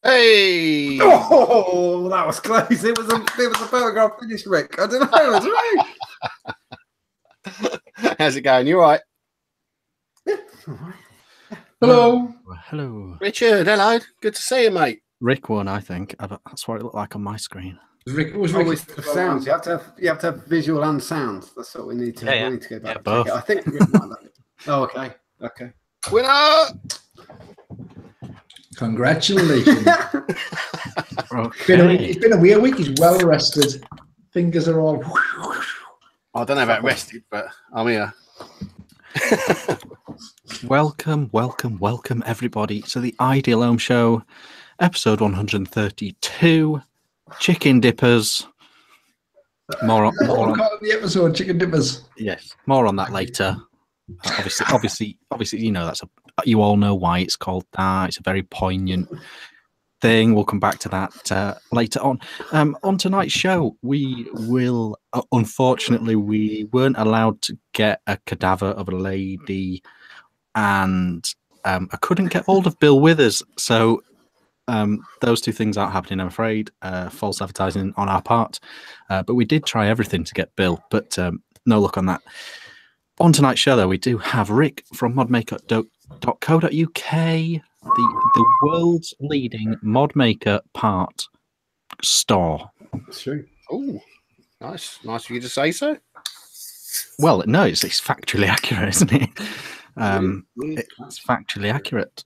Hey! Oh, that was close. It was a photograph finish, Rick. I don't know. It was right. How's it going? You all right? Yeah, all right. Hello. Hello. Richard, hello. Good to see you, mate. Rick won, I think. That's what it looked like on my screen. Rick was Always the sounds. You have to have visual and sounds. That's what we need to. Yeah. We need to go back and both. check it. I think Rick might like it. Oh, okay. Okay. Winner! Congratulations. Okay. It's been a weird week. He's well rested. Fingers are all. I don't know about rested, but I'm here. Welcome, everybody, to the Ideal Home Show, episode 132, Chicken Dippers. More on the episode, Chicken Dippers. Yes, more on that later. Obviously, you know you all know why it's called that. It's a very poignant thing. We'll come back to that later on. On tonight's show, we will. Unfortunately, we weren't allowed to get a cadaver of a lady, and I couldn't get hold of Bill Withers. So those two things aren't happening, I'm afraid. False advertising on our part, but we did try everything to get Bill, but no luck on that. On tonight's show, though, we do have Rick from modmaker.co.uk, the world's leading mod maker part store. That's true. Oh, nice. Nice for you to say so. Well, no, it's factually accurate, isn't it? It's factually accurate.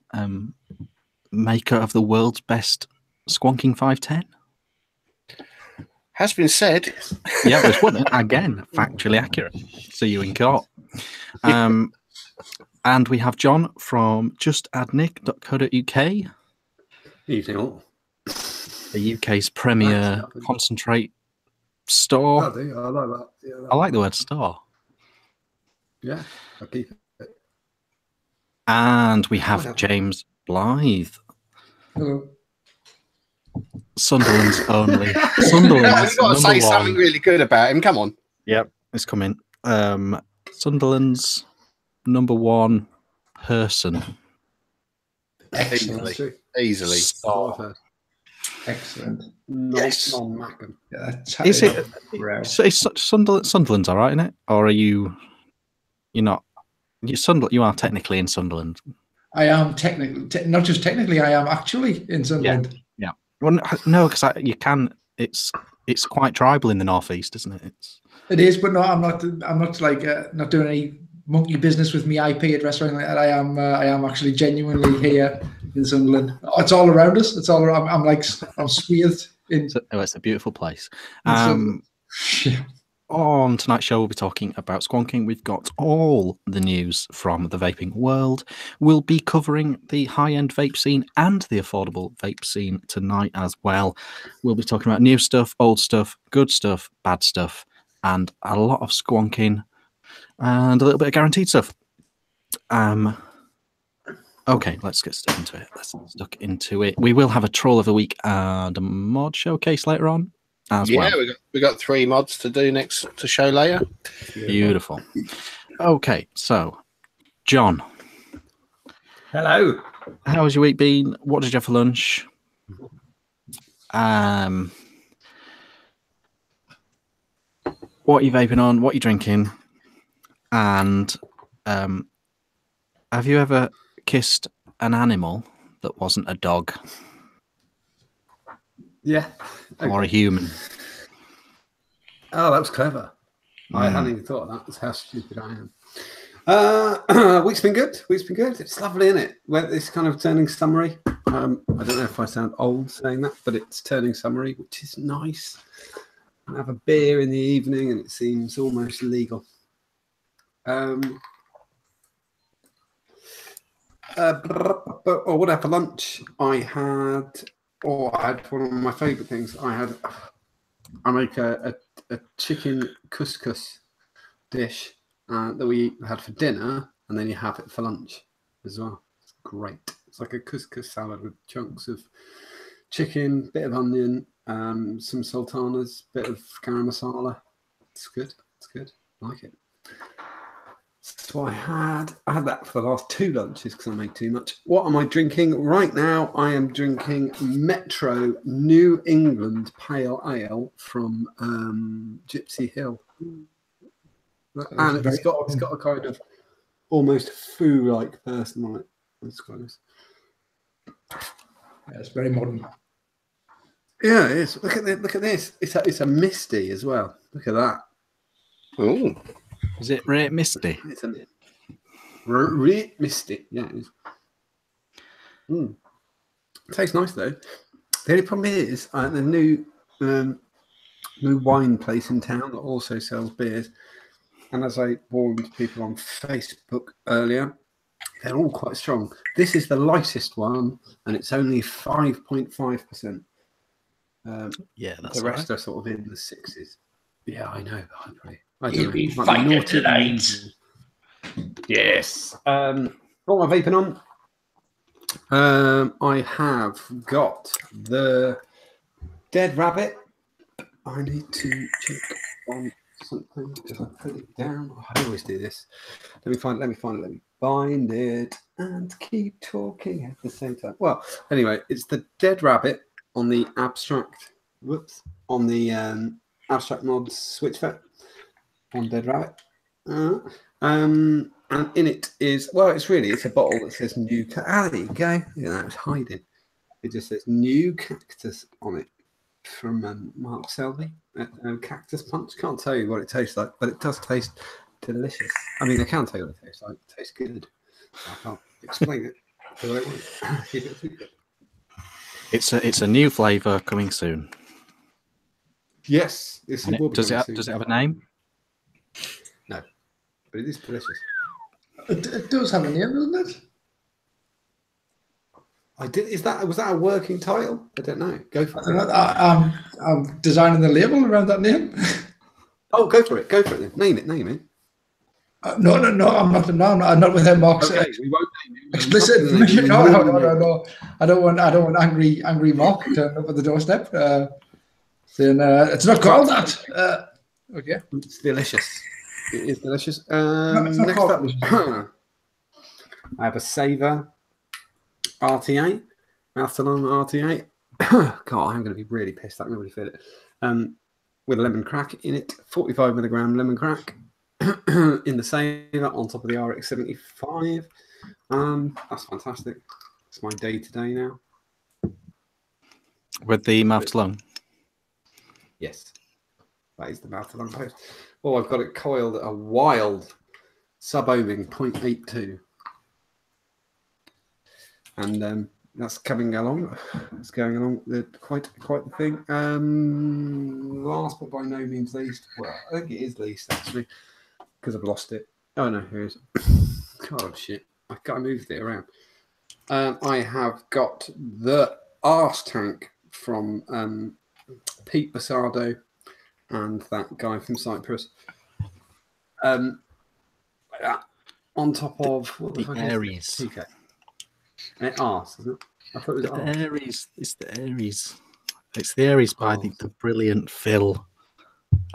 Maker of the world's best squonking 510. Has been said. Yeah, which one again, factually accurate. So you in court. And we have John from justadnick.co.uk. Evening all. The UK's premier concentrate store. I do. I like that. Yeah, I like the word store. Yeah, I'll keep it. And we have James Blythe, Hello. Sunderland's only. You've Sunderland's got to say number something one. really good about him. Come on. Yep, it's coming. Sunderland's number one person. Excellent. That's true. Easily. Store. Excellent. Yes. Non-Mackham. Yeah, that's Is it? Wow. So it's Sunderland's all right, isn't it? Or are you? You're not. You are technically in Sunderland. I am technically, not just technically, I am actually in Sunderland. Yeah. Well, no, because you can. It's quite tribal in the northeast, isn't it? It is, but no, I'm not like not doing any monkey business with me IP address or anything like that. I am actually genuinely here in Sunderland. It's all around us. It's all around. I'm swathed in. It's a beautiful place. Yeah. On tonight's show, we'll be talking about squonking. We've got all the news from the vaping world. We'll be covering the high-end vape scene and the affordable vape scene tonight as well. We'll be talking about new stuff, old stuff, good stuff, bad stuff, and a lot of squonking and a little bit of guaranteed stuff. Okay, let's get stuck into it. We will have a troll of the week and a mod showcase later on. Yeah, we got 3 mods to do next to show later. Beautiful. Okay, so John. Hello. How's your week been? What did you have for lunch? What are you vaping on? What are you drinking? And have you ever kissed an animal that wasn't a dog? Yeah. Or a human? Oh, that was clever. I hadn't even thought of that. That's how stupid I am. Week's been good. It's lovely, isn't it? Where it's kind of turning summery. I don't know if I sound old saying that, but it's turning summery, which is nice. And have a beer in the evening, and it seems almost legal. What I had for lunch? I had one of my favourite things. I make a chicken couscous dish that we had for dinner, and then you have it for lunch as well. It's great. It's like a couscous salad with chunks of chicken, bit of onion, some sultanas, bit of garam masala. It's good. I like it. So I had that for the last 2 lunches because I made too much. What am I drinking right now? I am drinking Metro New England Pale Ale from Gypsy Hill, and it's got a kind of almost foo-like person on it. That's quite nice. Yeah, it's very modern. Yeah, it is. Look at this. It's a misty as well. Look at that. Oh, Is it Ray Misty? It's a Ray Misty. Yeah, it is. Tastes nice though. The only problem is the new wine place in town that also sells beers. And as I warned people on Facebook earlier, they're all quite strong. This is the lightest one, and it's only 5.5%. Yeah, that's the rest right. are sort of in the 6s. Yeah, I know. You'll be fighting tonight. Yes. What am I vaping on? I have got the Dead Rabbit. I need to check on something because I put it down. I always do this. Let me find it and keep talking at the same time. Well, anyway, it's the Dead Rabbit on the abstract. On the abstract mods switch vet on Dead Rabbit. And in it is, well, it's a bottle that says new. There you go. Yeah, it's hiding. It just says new cactus on it from Mark Selby at Cactus Punch. Can't tell you what it tastes like, but it does taste delicious. I mean, I can tell you what it tastes like. It tastes good. I can't explain it. So I won't keep it secret. It's a new flavour coming soon. Yes. Does it have a name? No, but it is delicious. It does have a name, doesn't it? Was that a working title? I don't know. Go for it. I'm designing the label around that name. Oh, go for it. Go for it. Then. Name it. No, I'm not. No, I'm not with him, Mark. Okay, we won't name it. Explicit information. No. I don't want angry Mark turning up at the doorstep saying it's not called that. Okay. It's delicious. It is delicious. It's not Next called up, delicious. I have a Saver RTA, Mouth-to-Lung RTA. God, I'm going to be really pissed. I can really feel it. With a lemon crack in it, 45 milligram lemon crack in the Saver on top of the RX 75. That's fantastic. It's my day to day now. With the mouth-to-lung? Yes, that is the mouth-to-lung post. Oh, I've got it coiled at a wild sub-ohming 0.82. And that's coming along. It's going along quite the thing. Last but by no means least, well, I think it is least actually, because I've lost it. Oh no, here it is. God, shit. I moved it around. I have got the arse tank from Pete Basardo and that guy from Cyprus. On top of what the Aries. TK. And arse, isn't it? I thought it was arse. Aries. It's the Aries. It's the Aries by the brilliant Phil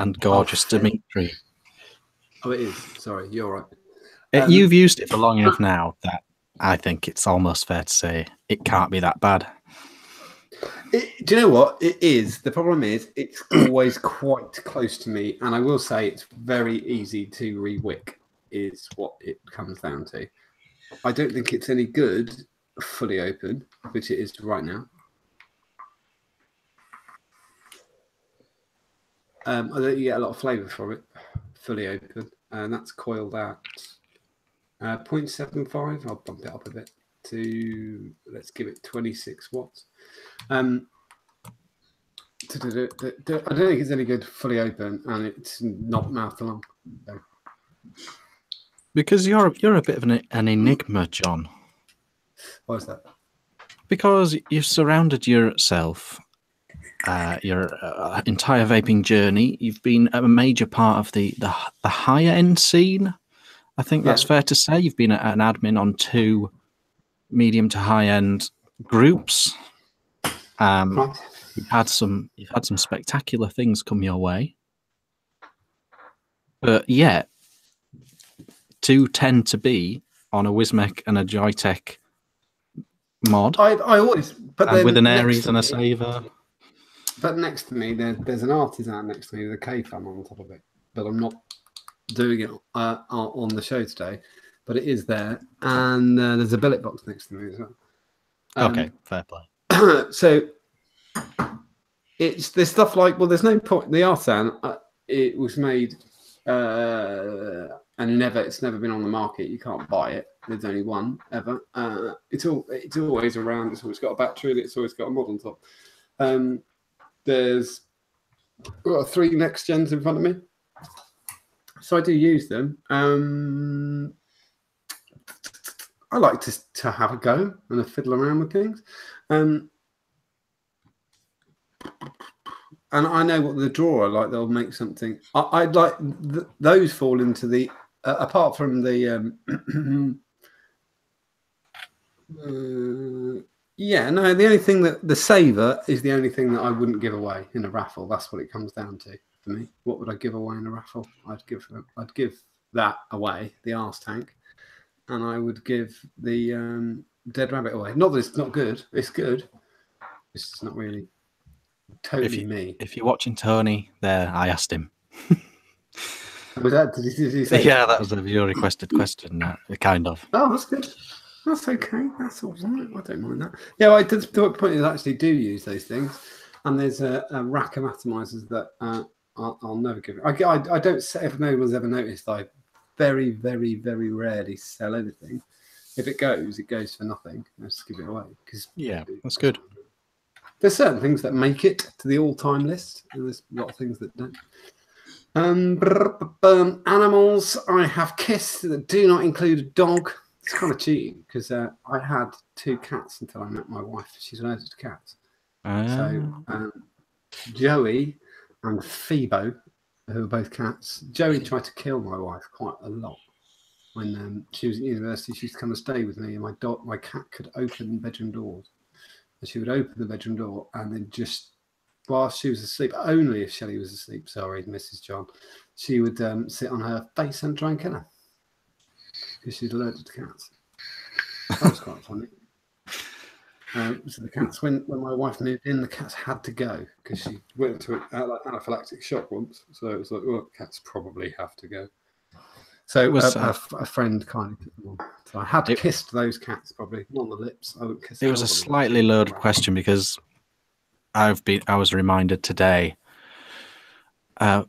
and gorgeous Dimitri. Oh, it is. Sorry, you're right. You've used it for long enough now that I think it's almost fair to say it can't be that bad. Do you know what it is? The problem is it's always quite close to me, and I will say it's very easy to re-wick is what it comes down to. I don't think it's any good fully open, which it is right now. I don't think you get a lot of flavour from it fully open, and that's coiled at 0.75. I'll bump it up a bit to, let's give it 26 watts. I don't think it's any good fully open, and it's not mouth-to-lung. So. Because you're a bit of an enigma, John. Why is that? Because you've surrounded yourself, your entire vaping journey. You've been a major part of the higher end scene. I think that's fair to say. You've been an admin on 2 medium to high end groups. Right. You've had some spectacular things come your way, but yet do tend to be on a Wismec and a Joytech mod. I always, but and then with an next Aries to and a me- Saver. But next to me, there's an artisan next to me with a K-fan on top of it. But I'm not doing it on the show today. But it is there, and there's a billet box next to me as well. Okay, fair play. So there's stuff like, well, there's no point. The artisan, it was made, and it's never been on the market. You can't buy it. There's only one ever. It's always around. It's always got a battery. It's always got a mod on top. There's got 3 next gens in front of me, so I do use them. I like to have a go and fiddle around with things, and I know what the drawer like. They'll make something. I'd like those fall into the apart from the yeah, no, the only thing that the Saver is the only thing that I wouldn't give away in a raffle. That's what it comes down to for me. What would I give away in a raffle? I'd give that away, the arse tank, and I would give the dead rabbit away. Not that it's not good. It's good. It's just not really totally me. If you're watching Tony there, I asked him. Was that? Did you say? Yeah, that was a viewer requested question. Kind of. Oh, that's good. That's okay. That's all right. I don't mind that. Yeah, I did. The point is, I actually do use those things, and there's a rack of atomizers that I'll never give. I don't. If no one's ever noticed, I very, very, very rarely sell anything. If it goes for nothing. I just give it away because yeah, that's good. There's certain things that make it to the all-time list, and there's a lot of things that don't. Animals I have kissed that do not include a dog. It's kind of cheating because I had 2 cats until I met my wife. She's allergic to cats. So Joey and Phoebo, who are both cats. Joey tried to kill my wife quite a lot. When she was at university, she used to come and stay with me, and my cat could open bedroom doors. And she would open the bedroom door, and then just while she was asleep, only if Shelley was asleep, sorry, Mrs. John, she would sit on her face and try and kill her because she's allergic to cats. That was quite funny. So the cats, when my wife moved in, the cats had to go because she went to an anaphylactic shock once. So it was like, well, cats probably have to go. So it was a friend kind of took them on. So I had kissed those cats probably on the lips. I would kiss. It was a slightly loaded question because I was reminded today by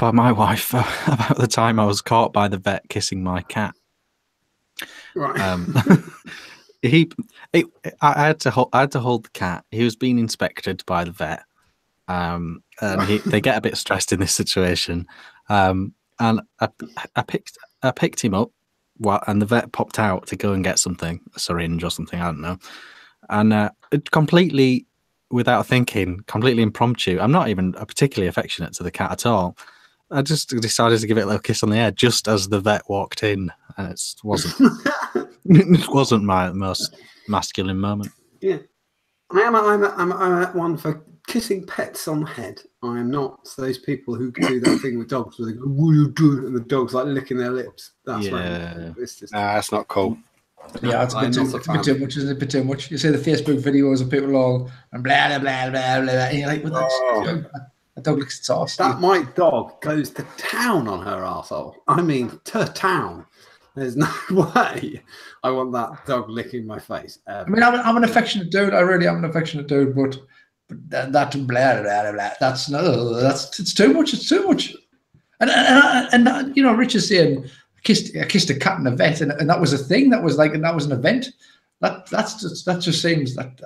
my wife about the time I was caught by the vet kissing my cat. Right. I had to hold the cat. He was being inspected by the vet, and they get a bit stressed in this situation. And I picked him up, and the vet popped out to go and get something, a syringe or something, I don't know. And completely without thinking, completely impromptu. I'm not even particularly affectionate to the cat at all. I just decided to give it a little kiss on the head just as the vet walked in, and it wasn't my most masculine moment. Yeah, I'm at one for kissing pets on the head. I am not those people who do that thing with dogs where they go, "What are you doing?" and the dog's like licking their lips. That's it's just that's not cool. Yeah, it's a bit too much, isn't it? A bit too much. You see the Facebook videos of people all and blah blah blah blah blah, and you're like, well, that dog licks its arse. That my dog goes to town on her arsehole. I mean, to town. There's no way I want that dog licking my face. I mean, I'm an affectionate dude. I really am an affectionate dude, but that blah blah blah. That's it's too much. It's too much. And you know, Rich is saying I kissed a cat in a vet, and that was a thing. That was an event. That just seems that.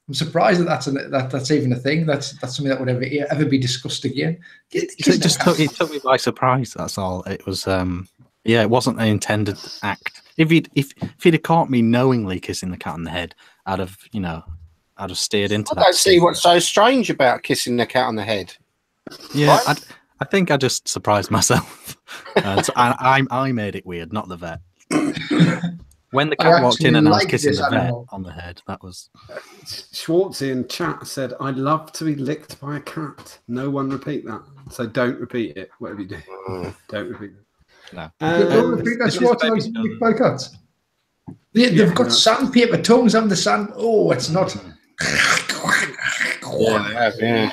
I'm surprised that that's even a thing. That's something that would ever be discussed again. It took me by surprise. That's all. It was. Yeah, it wasn't an intended act. If he'd have caught me knowingly kissing the cat on the head, I'd have steered into that. I don't see what's so strange about kissing the cat on the head. Yeah, right? I think I just surprised myself. So I made it weird, not the vet. When the cat walked in and I was kissing the vet on the head, that was... Schwartzy in chat said, I'd love to be licked by a cat. No one repeat that. So don't repeat it, whatever you do. Don't repeat it. No. Don't repeat that this is Schwartz baby's like done. boycotts. They've got sandpaper tongues, haven't they? Oh, it's not. Yeah, they have, yeah.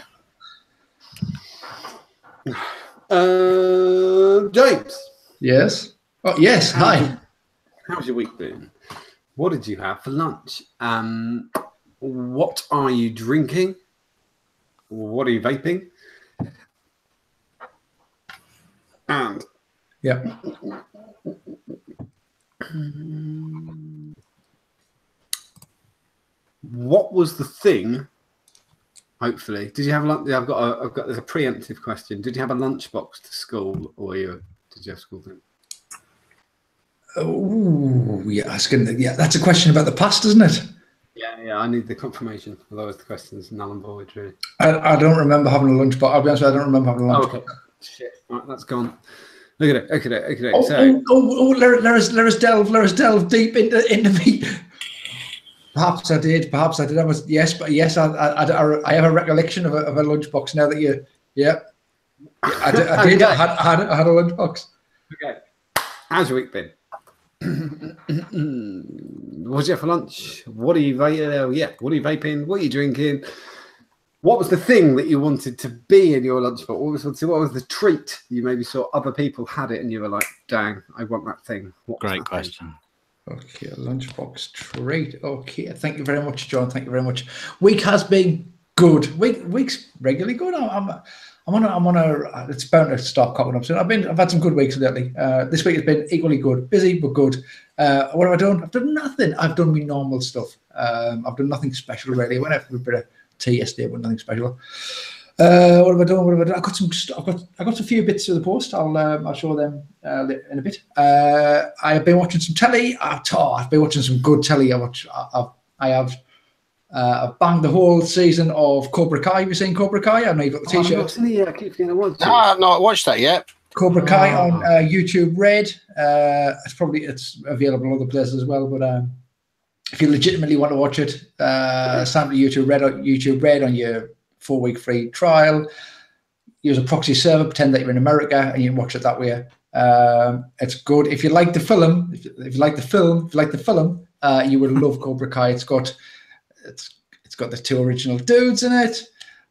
James. Yes. Oh, yes. Hi. How's your week been? What did you have for lunch? What are you drinking? What are you vaping? And Yeah. what was the thing? Hopefully, did you have lunch? I've got. There's a preemptive question. Did you have a lunchbox to school, or did you have school thing? Oh, yeah. Yeah, that's a question about the past, isn't it? Yeah. I need the confirmation. Otherwise, the question is null and void. Really. I don't remember having a lunchbox. I'll be honest with you, I don't remember having a lunchbox. Okay. Shit. Right, that's gone. Look at it. Okay. Let us delve deep into me. Perhaps I did. I was I have a recollection of a lunchbox now that you. Yeah. I did. Okay. I had a lunchbox. Okay. How's your week been? What did you have for lunch? What are you What are you vaping? What are you drinking? What was the thing that you wanted to be in your lunchbox? What was the treat you maybe saw other people had it and you were like, dang, I want that thing? Great question. Okay, a lunchbox treat. Okay, thank you very much, John. Thank you very much. Week has been good. Week's regularly good. I'm on a. It's bound to start cocking up soon. I've had some good weeks lately. This week has been equally good. Busy but good. What have I done? I've done nothing. I've done my normal stuff. I've done nothing special really. I went out for a bit of tea yesterday, but nothing special. What have I done? I've got a few bits of the post. I'll show them in a bit. I've been watching some telly. I've been watching some good telly. I've banged the whole season of Cobra Kai. Have you seen Cobra Kai? I know you've got the t-shirt. I keep forgetting I want to. No, I've not watched that yet. Cobra Kai on YouTube Red. It's available in other places as well. But if you legitimately want to watch it, sign to YouTube Red on your 4-week free trial. Use a proxy server, pretend that you're in America, and you can watch it that way. It's good. If you like the film, you would love Cobra Kai. It's got the 2 original dudes in it,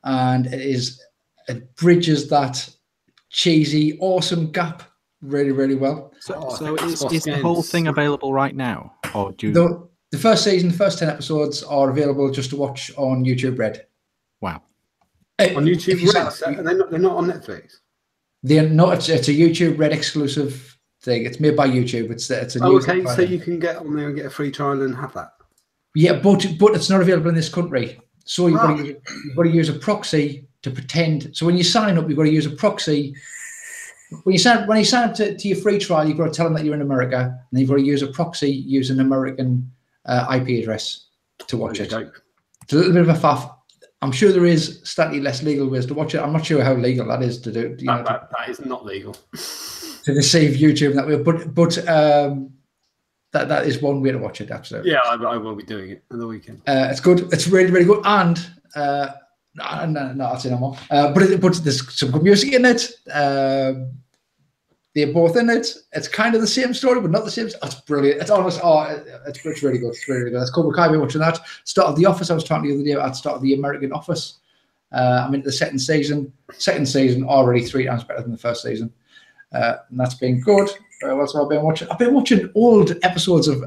and it bridges that cheesy, awesome gap really, really well. So is the whole thing available right now, or do you? The first season, the first 10 episodes are available just to watch on YouTube Red. Wow. On YouTube Red? They're not on Netflix? They're not. It's a YouTube Red exclusive thing. It's made by YouTube. It's a new okay, so you can get on there and get a free trial and have that? Yeah, but it's not available in this country. So you've got to use a proxy to pretend. So when you sign up, you've got to use a proxy. When you sign up to your free trial, you've got to tell them that you're in America, and then you've got to use a proxy, use an American IP address to watch it. It's a little bit of a faff. I'm sure there is slightly less legal ways to watch it. I'm not sure how legal that is to do. That is not legal. To deceive YouTube in that way, but that is one way to watch it. Absolutely. Yeah, I will be doing it on the weekend. It's good. It's really, really good. And no, I'll say no more. But there's some good music in it. They're both in it. It's kind of the same story, but not the same. It's brilliant. It's almost. It's really good. It's really, really good. It's Cobra Kai. I've been watching that. Start of The Office. I was talking the other day about start of The American Office. I'm into the second season. Second season already 3 times better than the first season, and that's been good. What I've been watching? I've been watching old episodes of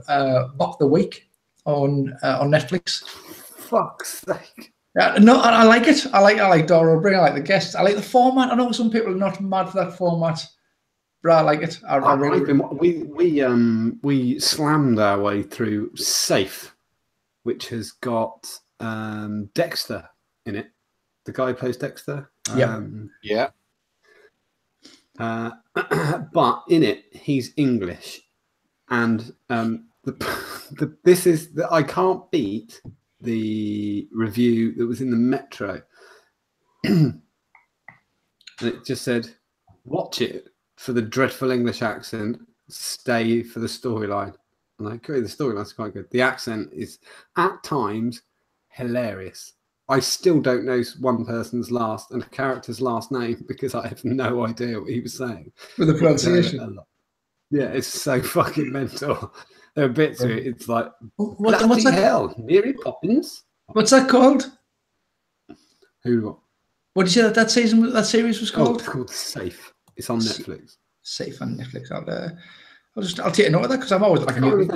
Mock the Week on Netflix. Fuck's sake. No, I like it. I like Dora O'Brien. I like the guests. I like the format. I know some people are not mad for that format, but I like it. We slammed our way through Safe, which has got Dexter in it. The guy who plays Dexter. Yeah. But in it, he's English, and this is I can't beat the review that was in the Metro, and it just said, "Watch it for the dreadful English accent, stay for the storyline." And I agree, the storyline's quite good. The accent is at times hilarious. I still don't know one person's last and a character's last name because I have no idea what he was saying. With the pronunciation. Yeah, it's so fucking mental. There are bits of it. It's like what's bloody that? hell, Mary Poppins. What's that called? Who? What did you say that series was Oh, called? it's called Safe. It's on Netflix. Safe on Netflix. I'll take a note of that because I'm always looking at it.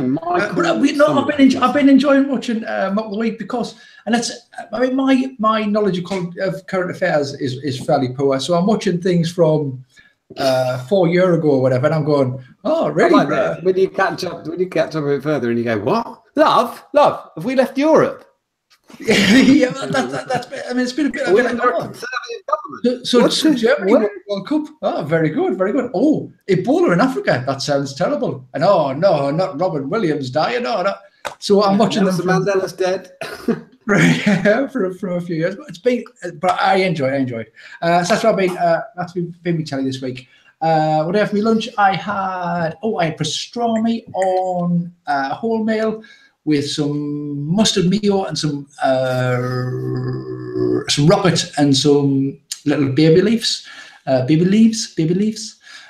I've been enjoying watching Mock the Week because, and that's, I mean, my knowledge of current affairs is fairly poor. So I'm watching things from 4 years ago or whatever, and I'm going, oh, really? Like that. When you catch up a bit further, and you go, what? Love, have we left Europe? Yeah, that's. I mean, it's been a bit. We're under a conservative government. So Germany won the World Cup. Oh, very good, very good. Oh, Ebola in Africa. That sounds terrible. And oh no, not Robin Williams dying. No. So I'm watching Nelson them. Mandela's dead. from a few years, but I enjoy it. So that's what that's been me telling you this week. What I had for me lunch, I had pastrami on wholemeal with some mustard mayo and some rocket and some little baby leaves. It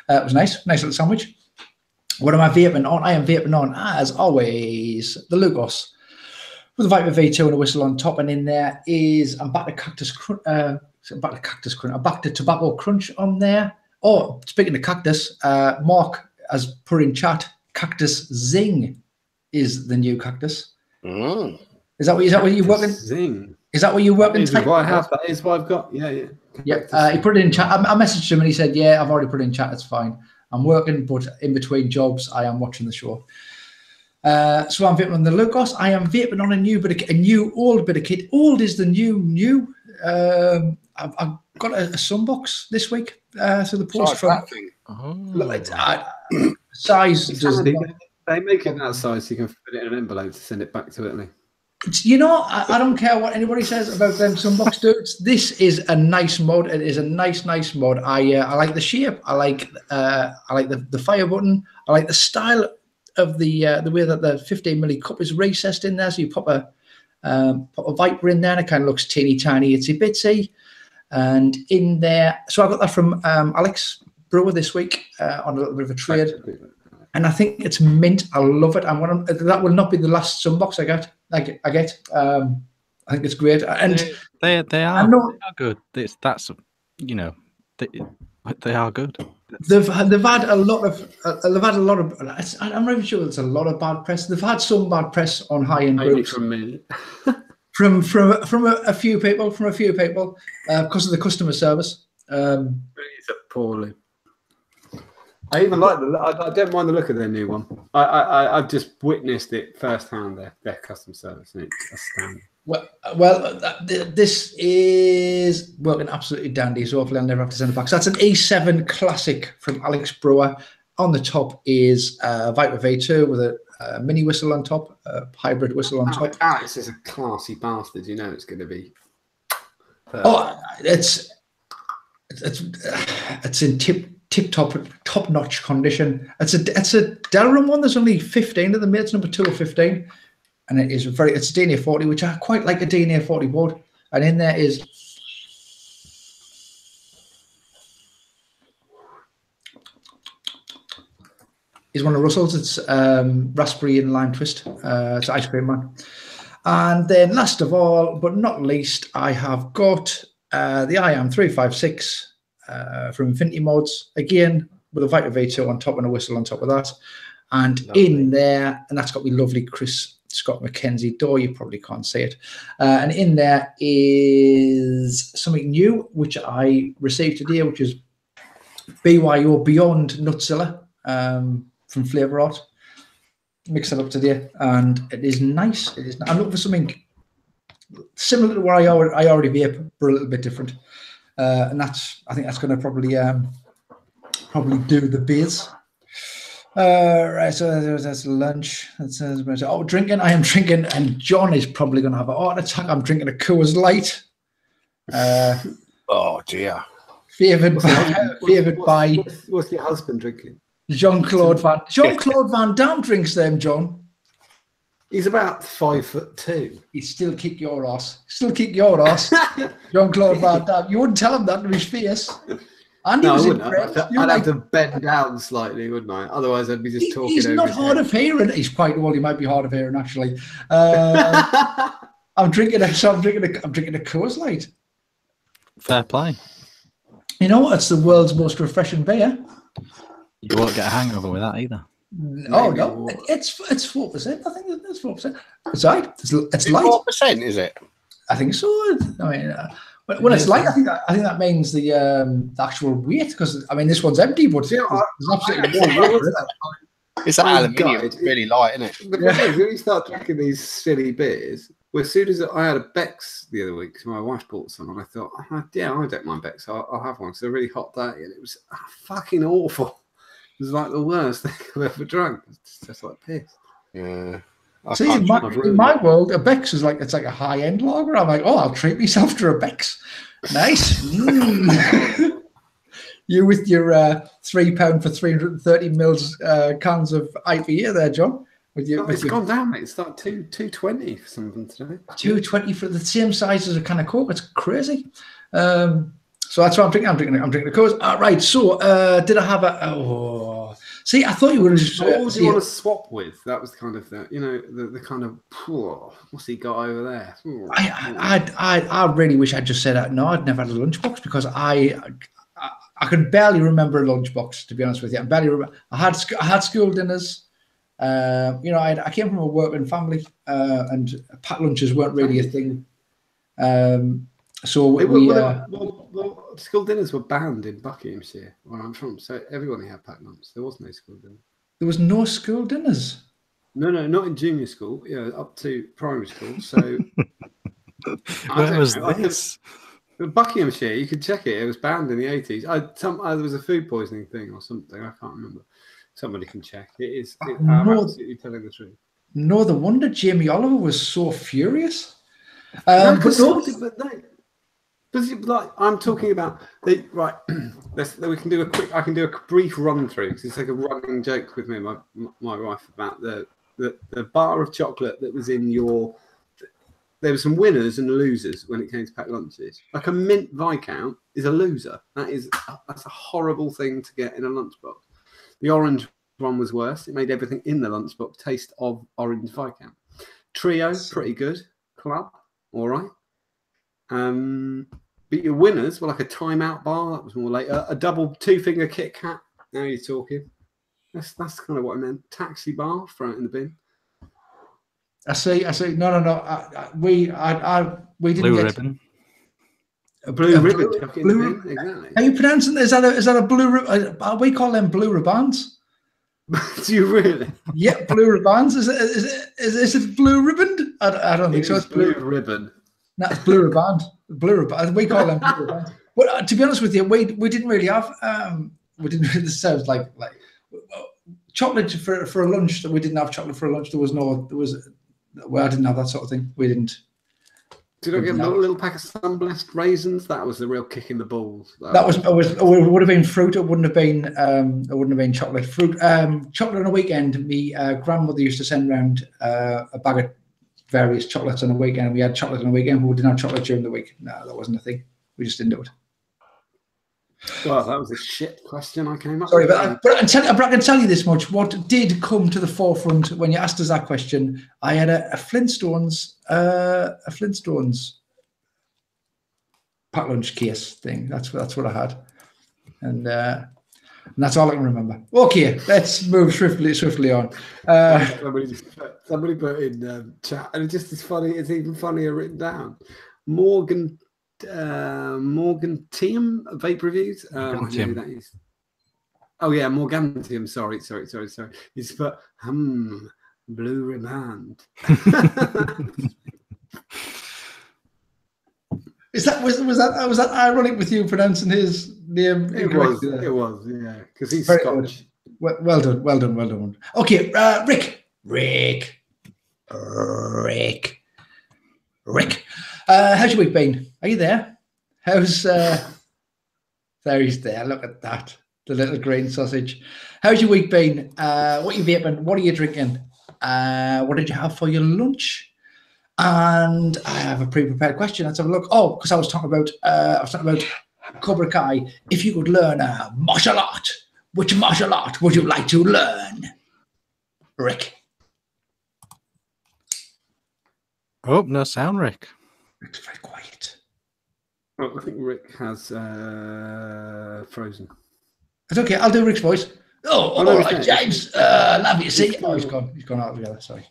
was nice little sandwich. What am I vaping on? I am vaping on, as always, the Lugos with a Vape V2 and a whistle on top, and in there is I'm back to Tobacco Crunch on there. Oh, speaking of cactus, Mark has put in chat, Cactus Zing is the new cactus. Mm. Is that what you're working? Zing. Is that what you're working? That is what I have. That is what I've got. Yeah. Yeah. He put it in chat. I messaged him and he said, "Yeah, I've already put it in chat. It's fine. I'm working, but in between jobs, I am watching the show." So I'm vaping on the Lugos. I am vaping on a old bit of kit. Old is the new. I've got a sunbox this week. So the post from size does. They make it that size so you can put it in an envelope to send it back to Italy. You know, I don't care what anybody says about them sunbox dudes. This is a nice mod. It is a nice mod. I like the shape. I like the fire button. I like the style of the way that the 15 milli cup is recessed in there. So you pop a Viper in there, and it kind of looks teeny tiny, itsy bitsy. And in there, so I got that from Alex Brewer this week on a little bit of a trade. And I think it's mint. I love it. And that will not be the last sunbox I get. I think it's great. And they are good. They are good. They've had a lot of. I'm not even sure it's a lot of bad press. They've had some bad press on high-end groups from me. from a few people because of the customer service. It's appalling. I even like I don't mind the look of their new one. I've just witnessed it firsthand. Their customer service, and it's astounding. Well, this is working absolutely dandy. So hopefully I'll never have to send it back. So that's an E7 Classic from Alex Brewer. On the top is Viper V2 with a mini whistle on top, a hybrid whistle on top. Alex is a classy bastard. You know it's going to be. Oh, it's in top-notch condition. It's a Delrin one. There's only 15 of them. It's number 2 of 15, and it's a DNA 40, which I quite like a DNA 40 board. And in there is one of Russell's. It's raspberry and lime twist. It's Ice Cream Man. And then last of all, but not least, I have got the IAM 356 from Infinity Mods, again with a Viper V2 on top and a whistle on top of that. And lovely. In there, and that's got me lovely Chris Scott McKenzie door. You probably can't see it. And in there is something new, which I received today, which is BYO Beyond Nutzilla from Flavor Art. Mix it up today, and it is nice. It is. I'm looking for something similar to where I already vape, but a little bit different. And I think that's going to probably do the biz. Right, so that's lunch. Drinking. I am drinking, and John is probably going to have a heart attack. I'm drinking a Coors Light. Oh dear. Favoured by. What's your husband drinking? Jean-Claude Van Damme drinks them, John. He's about 5'2". He'd still kick your ass. Jean-Claude Van Damme. You wouldn't tell him that to his face. Andy No, I was wouldn't. impressed. I'd have to bend down slightly, wouldn't I? Otherwise, I'd be just talking. He's over not his hard head. of hearing. He's quite old. He might be hard of hearing, actually. I'm drinking a Coors Light. Fair play. You know what? It's the world's most refreshing beer. You won't get a hangover with that either. Oh no, it's 4%. I think it's 4%. It's right. It's light. 4%, is it? I think so. I mean, when it's light, I think that means the actual weight. Because I mean, this one's empty, but there's absolutely no weight. It's that aluminium. It's really light, isn't it? The thing is, when you start drinking these silly beers, well, as soon as I had a Beck's the other week, because my wife bought some, and I thought, yeah, I don't mind Beck's, I'll have one. Because they're a really hot day, and it was fucking awful. It was like the worst thing I've ever drunk. It's just like piss. Yeah. See, in my world, a Beck's is like, it's like a high-end lager. I'm like, oh, I'll treat myself to a Beck's. Nice. You with your £3 for 330 mils cans of IPA there, John. It's gone down, mate. It's like $2.20 for some of them today. $2.20 for the same size as a can of Coke. It's crazy. So that's what I'm drinking. I'm drinking the Coors. Right. So did I have a? See, I thought you would have. What do you want to swap with? That was kind of the kind of what's he got over there? I really wish I'd just said that. No, I'd never had a lunchbox because I could barely remember a lunchbox, to be honest with you. I barely remember. I had school dinners. I came from a working family, and packed lunches weren't really a thing. So school dinners were banned in Buckinghamshire, where I'm from. So everybody had packed lunch. There was no school dinner. There was no school dinners. No, not in junior school. Yeah, up to primary school. So where was this? Buckinghamshire. You could check it. It was banned in the 80s. There was a food poisoning thing or something. I can't remember. Somebody can check. I'm absolutely telling the truth. No, the wonder Jamie Oliver was so furious. Like I'm talking about right. We can do a quick. I can do a brief run through because it's like a running joke with me and my wife about the bar of chocolate that was in your. There were some winners and losers when it came to packed lunches. Like a mint Viscount is a loser. That's a horrible thing to get in a lunchbox. The orange one was worse. It made everything in the lunchbox taste of orange Viscount. Trio, pretty good. Club, all right. But your winners were like a timeout bar. That was more later. A double 2-finger Kit Kat. Now you're talking. That's kind of what I meant. Taxi bar, throw it in the bin. I see. No. We didn't Blue get ribbon. A blue ribbon. Exactly. Are you pronouncing? Is that a blue ribbon? We call them blue ribbons. Do you really? Yeah, blue ribbons. Is it blue ribbon? I don't think so. It's blue ribbon. No, it's blue ribbon. Blue ribbon. We call them blue ribbons. But to be honest with you, we didn't really have. We didn't really. This sounds like chocolate for a lunch. That we didn't have chocolate for a lunch. Well, I didn't have that sort of thing. We didn't. Did I get a little pack of sunblessed raisins? That was the real kick in the balls. It would have been fruit. It wouldn't have been chocolate. Fruit. Chocolate on a weekend. Me grandmother used to send round a bag of various chocolates on a weekend. We had chocolate on a weekend, but we didn't have chocolate during the week. No, that wasn't a thing. We just didn't do it. Well, that was a shit question I came up with. Sorry, but I can tell you this much. What did come to the forefront when you asked us that question? I had a Flintstones packed lunch case thing. That's what I had. And that's all I can remember. Okay, let's move swiftly on. Somebody put in chat, and it's just as funny. It's even funnier written down. Morgan Team Vape Reviews. That is. Oh yeah, Morgantium. Sorry. He's put blue ribbon. Was that ironic with you pronouncing his name? It was, yeah, because he's very Scottish. Well done. Okay, Rick. How's your week been? Are you there? How's there? He's there. Look at that, the little green sausage. How's your week been? What are you vaping? What are you drinking? What did you have for your lunch? And I have a pre-prepared question. Let's have a look. Oh, because I was talking about Cobra Kai, if you could learn a martial art, which martial art would you like to learn? Rick. Oh, no sound, Rick. Rick's very quiet. Oh, I think Rick has frozen. It's okay. I'll do Rick's voice. Oh, Oh, no, all he's right, there. James. Love you. See. He's Oh, he's gone. He's gone out together. Sorry.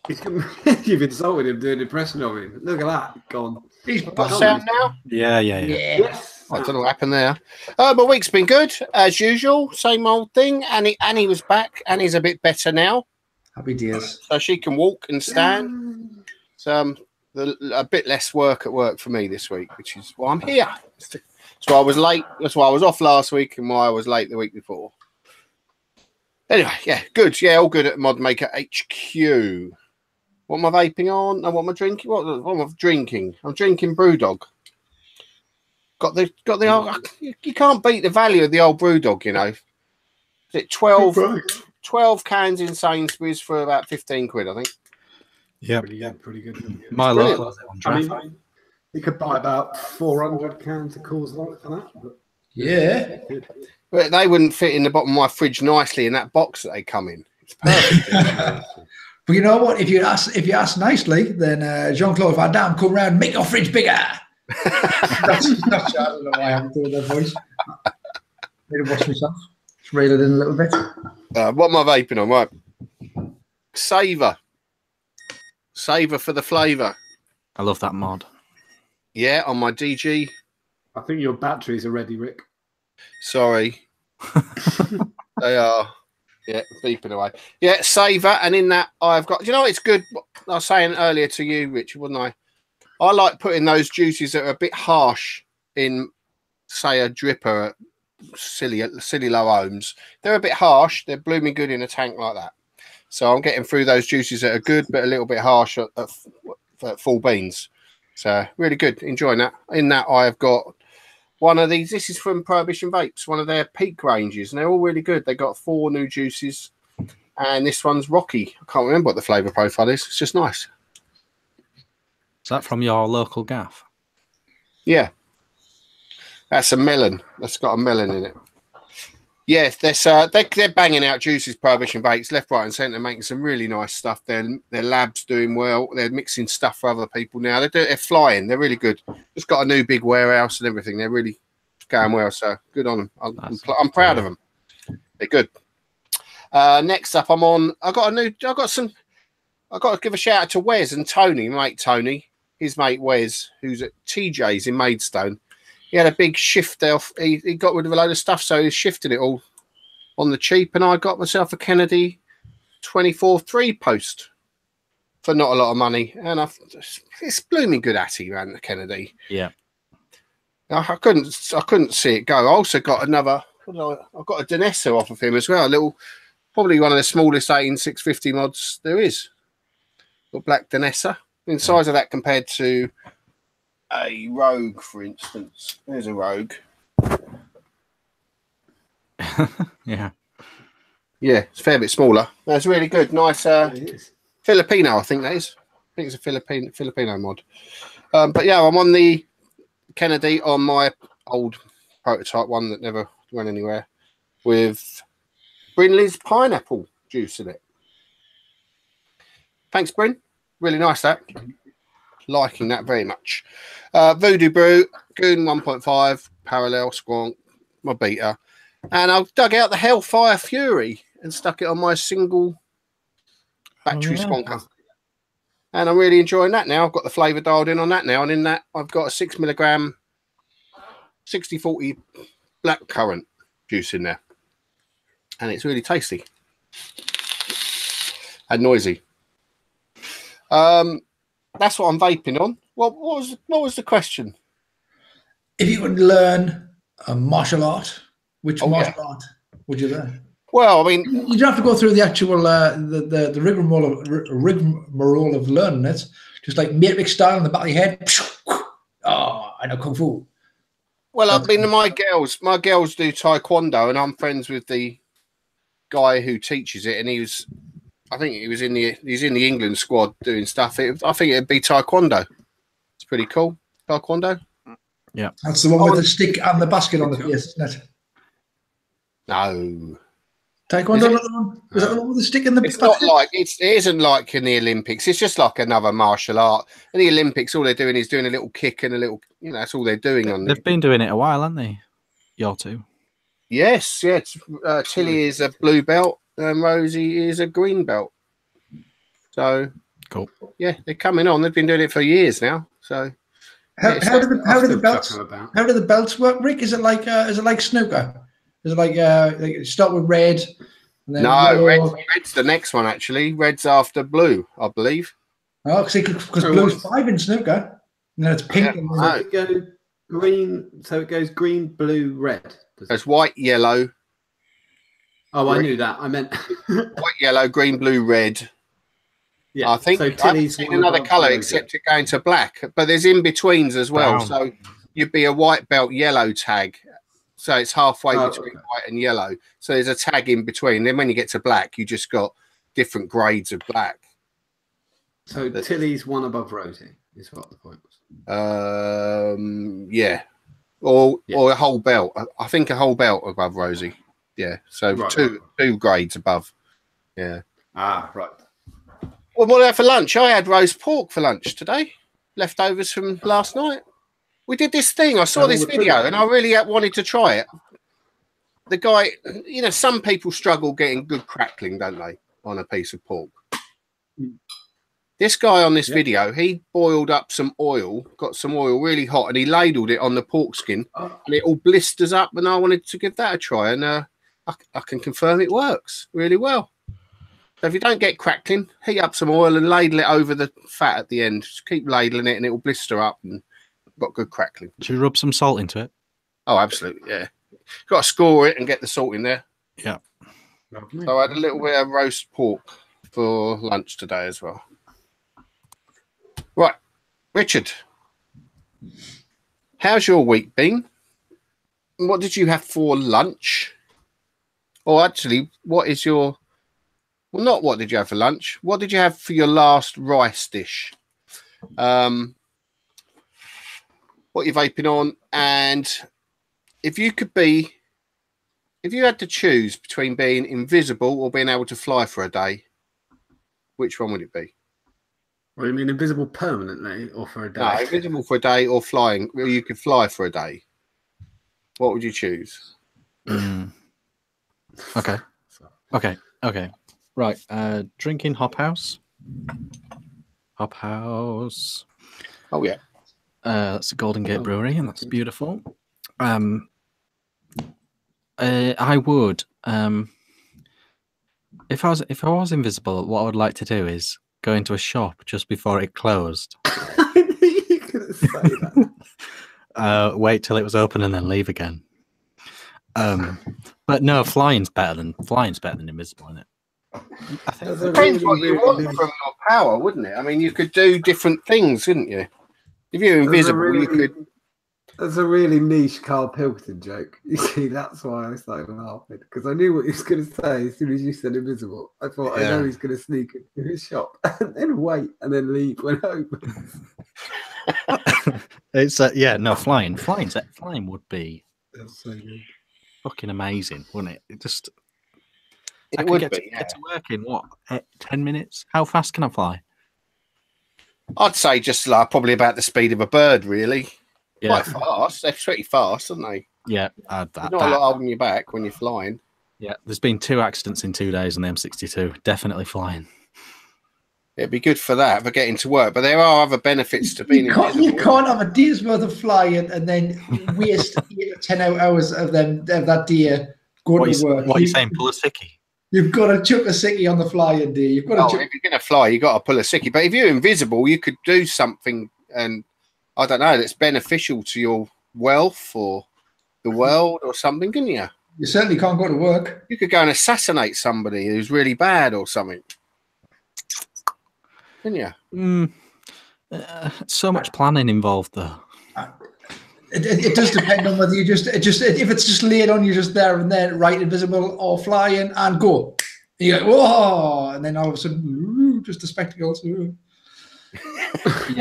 You've insulted him doing an impression of him. Look at that. Gone. He's Got sound now? Yeah. Yes. I don't know what happened there. My week's been good, as usual. Same old thing. Annie was back. Annie's a bit better now. Happy days. So she can walk and stand. So a bit less work at work for me this week, which is why I'm here. That's why I was late. That's why I was off last week and why I was late the week before. Anyway, yeah, good. Yeah, all good at Mod Maker HQ. What am I vaping on? And what am I drinking? What am I drinking? I'm drinking Brewdog. Got the old, you can't beat the value of the old Brewdog, you know. Is it 12 cans in Sainsbury's for about 15 quid, I think. Yeah. Pretty good. My Brilliant. local. I mean, you could buy about 400 cans of Coors Light for that. But Yeah. But they wouldn't fit in the bottom of my fridge nicely in that box that they come in. It's perfect. But you know what? If you ask nicely, then Jean-Claude Van Damme come round and make your fridge bigger. that's I don't know why I haven't done that voice. Need to watch myself. Just reel it in a little bit. What am I vaping on? Right. Savor for the flavour. I love that mod. Yeah, on my DG. I think your batteries are ready, Rick. Sorry. They are. Yeah, beeping away. Yeah, Savor. And in that, I've got, you know, it's good. I was saying earlier to you, Richard, wasn't I? I like putting those juices that are a bit harsh in, say, a dripper at silly low ohms. They're a bit harsh. They're blooming good in a tank like that. So I'm getting through those juices that are good, but a little bit harsh at full beans. So really good. Enjoying that. In that, I've got one of these. This is from Prohibition Vapes, one of their peak ranges, and they're all really good. They got 4 new juices, and this one's Rocky. I can't remember what the flavour profile is. It's just nice. Is that from your local gaff? Yeah. That's a melon. That's got a melon in it. Yeah, they're banging out juices, Prohibition Vapes, left, right, and centre, making some really nice stuff. Their lab's doing well. They're mixing stuff for other people now. They're flying. They're really good. Just got a new big warehouse and everything. They're really going well. So good on them. I'm proud of them. They're good. Next up, I got to give a shout out to Wes and Tony, mate Tony, his mate Wes, who's at TJ's in Maidstone. He had a big shift off. He got rid of a load of stuff, so he shifted it all on the cheap. And I got myself a Kennedy 24-3 post for not a lot of money. And it's blooming good atty around the Kennedy. Yeah. I couldn't see it go. I also got another. I got a Danessa off of him as well. Probably one of the smallest 18650 mods there is. Little black Danessa. In size of that compared to a Rogue, for instance. There's a Rogue. Yeah. Yeah, it's a fair bit smaller. That's really good. Nice Filipino, I think that is. I think it's a Filipino mod. But yeah, I'm on the Kennedy on my old prototype one that never went anywhere with Brinley's pineapple juice in it. Thanks, Bryn. Really nice that. Liking that very much. Voodoo Brew, Goon 1.5, Parallel, Squonk, my beta. And I've dug out the Hellfire Fury and stuck it on my single battery Squonker. And I'm really enjoying that now. I've got the flavour dialed in on that now. And in that, I've got a 6 milligram 60-40 blackcurrant juice in there. And it's really tasty. And noisy. That's what I'm vaping on. What was the question? If you could learn a martial art, which martial art would you learn? Well, I mean, you don't have to go through the actual the rigmarole of learning it. Just like Matrix style in the back of your head. Oh, I know kung fu. Well, I mean, my girls do taekwondo, and I'm friends with the guy who teaches it, and he's in the England squad doing stuff. I think it'd be taekwondo. It's pretty cool. Taekwondo. Yeah. That's the one with the stick and the basket on the face, isn't it? No. Taekwondo, is that the one with the stick and the It's basket? not like it isn't like in the Olympics. It's just like another martial art. In the Olympics, all they're doing is doing a little kick and a little, that's all they're doing on They've been doing it a while, haven't they? Y'all two. Yes. Tilly is a blue belt and Rosie is a green belt. So Cool. Yeah, they're coming on. They've been doing it for years now. So how do the belts work, Rick? Is it like snooker? Is it like start with red? And then no, red's the next one actually. Red's after blue, I believe. Oh, because blue's 5 in snooker. And then it's pink. So it goes green. So it goes green, blue, red. There's white, yellow. Oh, I knew that. I meant white, yellow, green, blue, red. Yeah, I think so I haven't seen another colour except it going to black. But there's in betweens as well. Brown. So you'd be a white belt, yellow tag. So it's halfway between white and yellow. So there's a tag in between. Then when you get to black, you just got different grades of black. So Tilly's one above Rosie is what the point was. Yeah. Or a whole belt. I think a whole belt above Rosie. Yeah. So two grades above. Yeah. Ah, right. Well, what did I have for lunch? I had roast pork for lunch today. Leftovers from last night. We did this thing. I saw this video and I really wanted to try it. The guy, some people struggle getting good crackling, don't they, on a piece of pork? This guy on this video, he boiled up some oil, got some oil really hot, and he ladled it on the pork skin, and it all blisters up. And I wanted to give that a try, and I can confirm it works really well. So if you don't get crackling, heat up some oil and ladle it over the fat at the end. Just keep ladling it, and it will blister up and got good crackling. Should you rub some salt into it? Oh, absolutely, yeah. Got to score it and get the salt in there. Yeah. So I had a little bit of roast pork for lunch today as well. Right, Richard, how's your week been? What did you have for lunch? Or actually, what is your... Well, not what did you have for lunch. What did you have for your last rice dish? What you're vaping on, and if you had to choose between being invisible or being able to fly for a day, which one would it be? Well, you mean invisible permanently or for a day? No, invisible for a day or flying. Well, you could fly for a day. What would you choose? Okay. Right. Drinking Hop House. Hop House. Oh, yeah. That's a Golden Gate Brewery, and that's beautiful. I would, if I was invisible, what I would like to do is go into a shop just before it closed. I knew you were going to say that. Wait till it was open and then leave again. But no, flying's better than invisible, isn't it? I think it depends what you want from your power, wouldn't it? I mean, you could do different things, couldn't you? If you're invisible, you could. That's a really niche Carl Pilkington joke. You see, that's why I started laughing, because I knew what he was going to say as soon as you said invisible. I thought, I know he's going to sneak into his shop and then wait and then leave when it opens. It's flying would be so good. fucking amazing, wouldn't it? It would get to work in what, 10 minutes? How fast can I fly? I'd say just like probably about the speed of a bird, really. Yeah. Quite fast. They're pretty fast, aren't they? Yeah, not a lot holding you back when you're flying. Yeah, there's been 2 accidents in 2 days on the M62. Definitely flying. It'd be good for that, for getting to work. But there are other benefits to being invisible. You can't have a day's worth of flying and then waste 8 or 10 hours of that day going to work. What are you saying? Pull a sickie? You've got to chuck a sickie on the flying day. If you're going to fly, you've got to pull a sickie. But if you're invisible, you could do something, and I don't know, that's beneficial to your wealth or the world or something, couldn't you? You certainly can't go to work. You could go and assassinate somebody who's really bad or something. Couldn't you? So much planning involved, though. It does depend on whether you if it's just laid on you just there and then, right, invisible or flying and go. And you go, whoa, and then all of a sudden, just the spectacles. Yeah,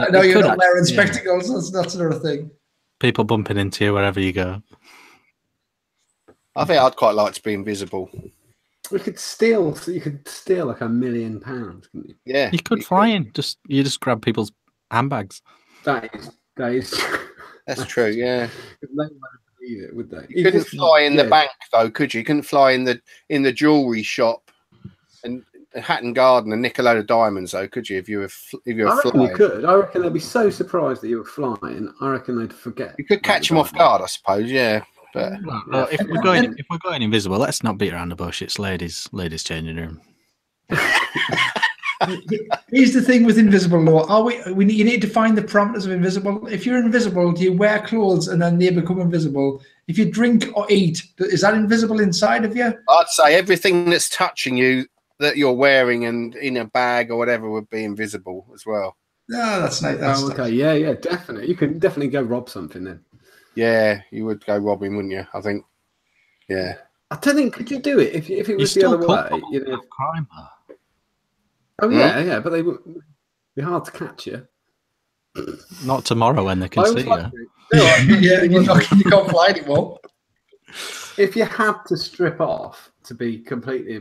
I know you're not wearing spectacles. That's another thing. People bumping into you wherever you go. I think I'd quite like to be invisible. You could steal like £1 million, couldn't you? Yeah, You could fly in. You just grab people's handbags. That is that's true. Yeah, no one would believe it, would they? you couldn't fly in the bank though, could you? You couldn't fly in the jewelry shop and Hatton Garden and nick a load of diamonds though, could you? If you were I reckon flying, you could. I reckon they'd be so surprised that you were flying. I reckon they'd forget. you could catch them off guard, I suppose. Yeah, but If we're going invisible, let's not beat around the bush. It's ladies' changing room. Here's the thing with invisible law. You need to find the parameters of invisible. If you're invisible, do you wear clothes and then they become invisible? If you drink or eat, is that invisible inside of you? I'd say everything that's touching you that you're wearing and in a bag or whatever would be invisible as well. No, that's nice. Okay, yeah, definitely. You could definitely go rob something then. Yeah, you would go robbing, wouldn't you? I think. Yeah. I don't think, could you do it if it was the other way? You know, crime. oh yeah, but they would be hard to catch you. Not tomorrow when they can see you. Yeah, you can't fly anymore. If you had to strip off to be completely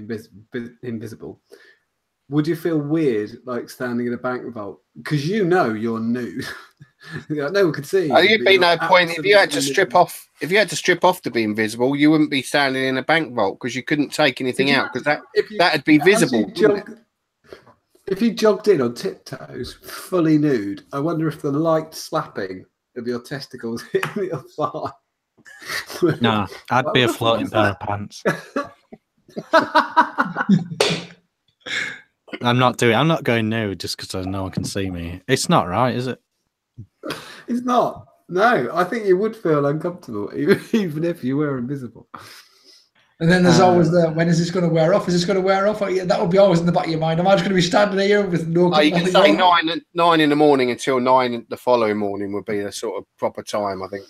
invisible, would you feel weird like standing in a bank vault because you're nude? No one could see you. You'd be no point if you had to strip off. If you had to strip off to be invisible, you wouldn't be standing in a bank vault because you couldn't take anything out because that'd be visible. If you jogged in on tiptoes, fully nude, I wonder if the light slapping of your testicles hitting your thigh. No, I'd be a floating pair of pants. I'm not going nude just because no one can see me. It's not right, is it? It's not. No, I think you would feel uncomfortable even if you were invisible. And then there's always when is this going to wear off? Is this going to wear off? That would be always in the back of your mind. Am I just going to be standing here with no? You can say 9 in the morning until 9 the following morning would be a sort of proper time, I think.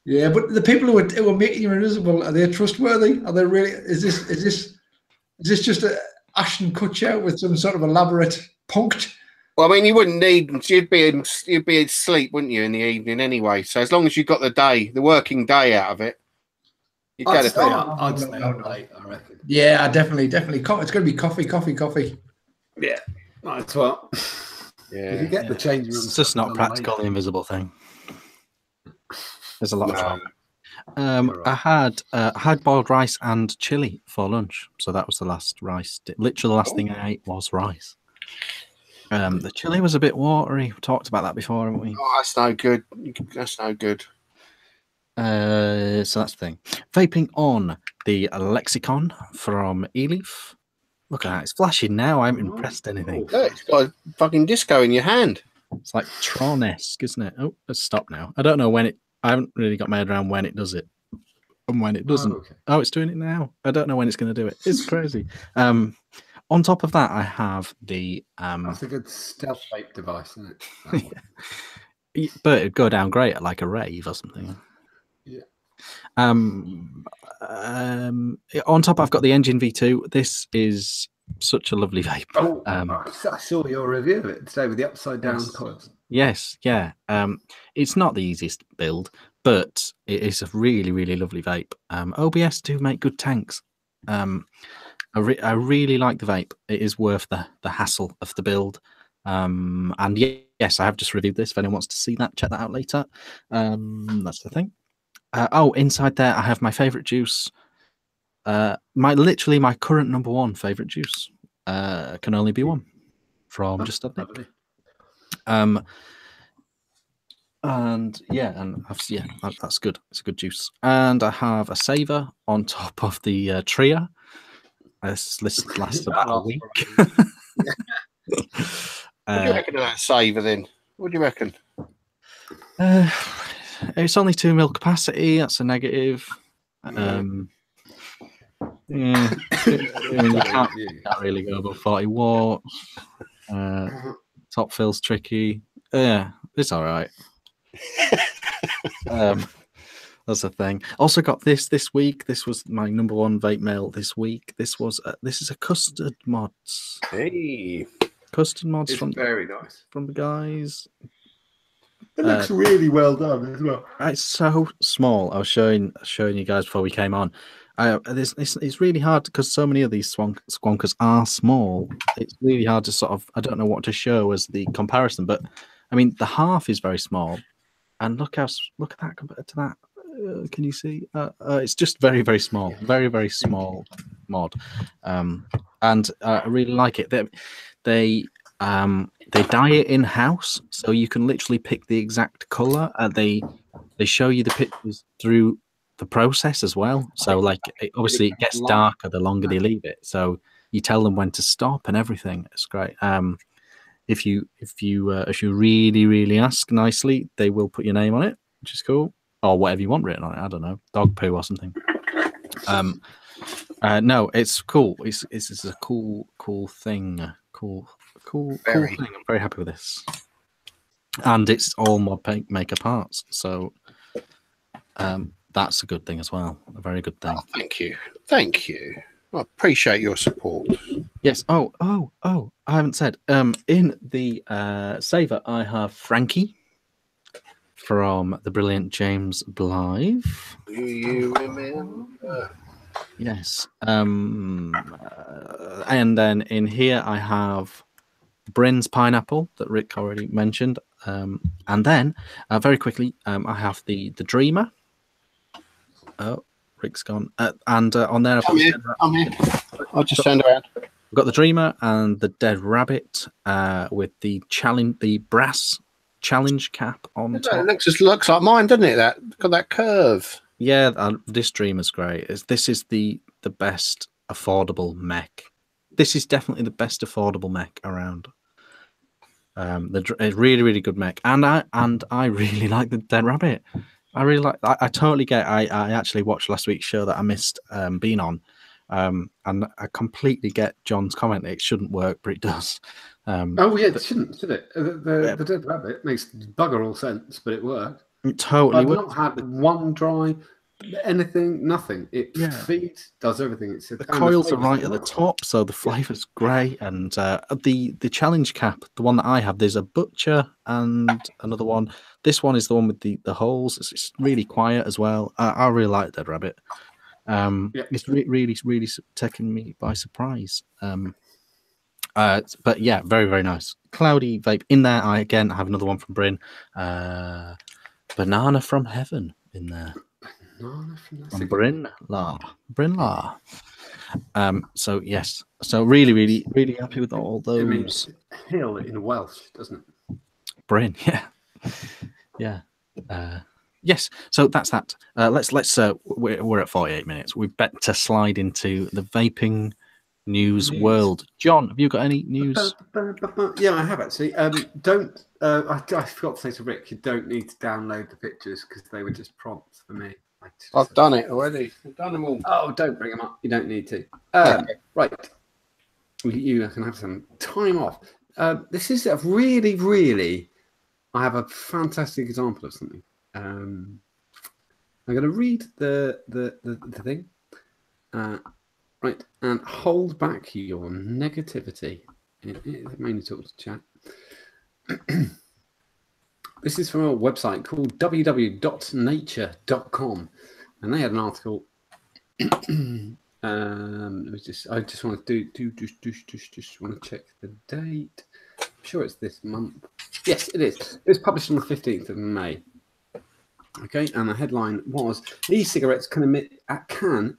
Yeah, but the people who are making you invisible, are they trustworthy? Are they really? Is this just a Ashton Kutcher with some sort of elaborate punct? Well, I mean, you wouldn't need. You'd be asleep, wouldn't you, in the evening anyway? So as long as you got the working day out of it, you get it. I'd stay up late, I reckon. Yeah, definitely. It's going to be coffee. Yeah, might as well. Yeah, if you get the change room. It's just not practical. The invisible thing. There's a lot of fun. I had boiled rice and chili for lunch, so that was the last rice. Literally, the last thing I ate was rice. The chili was a bit watery. We talked about that before, haven't we? Oh, that's no good. That's no good. So that's the thing. Vaping on the lexicon from eLeaf. Look at that. It's flashing now. I haven't pressed anything. Look, it's got a fucking disco in your hand. It's like Tron-esque, isn't it? Oh, let's stop now. I don't know when I haven't really got my head around when it does it and when it doesn't. Okay. Oh, it's doing it now. I don't know when it's going to do it. It's crazy. On top of that, I have the... That's a good stealth vape device, isn't it? But it'd go down great at like a rave or something. Yeah. On top, I've got the Engine V2. This is such a lovely vape. Oh, I saw your review of it today with the upside down coils. Yes, yeah. It's not the easiest build, but it is a really, really lovely vape. OBS do make good tanks. I really like the vape. It is worth the hassle of the build. And yes, I have just reviewed this. If anyone wants to see that, check that out later. That's the thing. Inside there, I have my favorite juice. My current number one favorite juice. Can only be one from Just Stop Nick. That's good. It's a good juice. And I have a saver on top of the Tria. This lasts about a week. What do you reckon of that saver then? What do you reckon? It's only 2 ml capacity. That's a negative. You can't really go above 40 watts. Top fill's tricky. Yeah, it's all right. That's the thing. Also got this week. This was my number one vape mail this week. This is a custard mods. Hey, Custard mods It's very nice from the guys. It looks really well done as well. It's so small. I was showing you guys before we came on. It's really hard because so many of these squonkers are small. It's really hard to sort of, I don't know what to show as the comparison, but I mean the half is very small, and look at that compared to that. Can you see? It's just very, very small, very, very small mod, and I really like it. They dye it in house, so you can literally pick the exact color. They show you the pictures through the process as well. So like, obviously, it gets darker the longer they leave it. So you tell them when to stop and everything. It's great. If you really, really ask nicely, they will put your name on it, which is cool, or whatever you want written on it. I don't know, dog poo or something. No, it's cool. It's a cool thing. Cool thing. I'm very happy with this, and it's all mod maker parts. So that's a good thing as well. A very good thing. Oh, thank you. I appreciate your support. Yes. Oh! I haven't said. In the saver, I have Frankie from the brilliant James Blythe. Do you remember? Yes. And then in here I have Bryn's pineapple that Rick already mentioned. And then very quickly I have the Dreamer. Oh, Rick's gone. And on there I'm here. I'll just stand around. We've got the Dreamer and the Dead Rabbit with the brass challenge cap on top. It looks like mine, doesn't it? That got that curve. Yeah, this Dreamer's great. This is the best affordable mech. This is definitely the best affordable mech around. A really, really good mech, and I really like the Dead Rabbit. I really like. I totally get. I actually watched last week's show that I missed being on, and I completely get John's comment. It shouldn't work, but it does. It shouldn't, should it? The Dead Rabbit makes bugger all sense, but it worked. It totally works. I've not had one dry, anything, nothing. It feeds, does everything. The coils are right at the top, so the flavour's great. And the challenge cap, the one that I have, there's a butcher and another one. This one is the one with the holes. It's really quiet as well. I really like Dead Rabbit. It's really, really taking me by surprise. But yeah, very, very nice. Cloudy vape in there. I again have another one from Bryn. Banana from Heaven in there. From Bryn La. So yes. So really, really, really happy with all those. It means hill in Welsh, doesn't it? Bryn, yeah. Yes. So that's that. Let's we're at 48 minutes. We better slide into the vaping news world. John, have you got any news? Yeah, I have actually. I forgot to say to Rick, you don't need to download the pictures because they were just prompts for me. I've done it already. I've done them all. Oh, don't bring them up. You don't need to. Right. You can have some time off. This is a really, really. I have a fantastic example of something. I'm going to read the thing. Right, and hold back your negativity. Mainly talk to chat. This is from a website called www.nature.com, and they had an article. I just want to just want to check the date. I'm sure it's this month. Yes, it is. It was published on the 15th of May. Okay, and the headline was: e-cigarettes can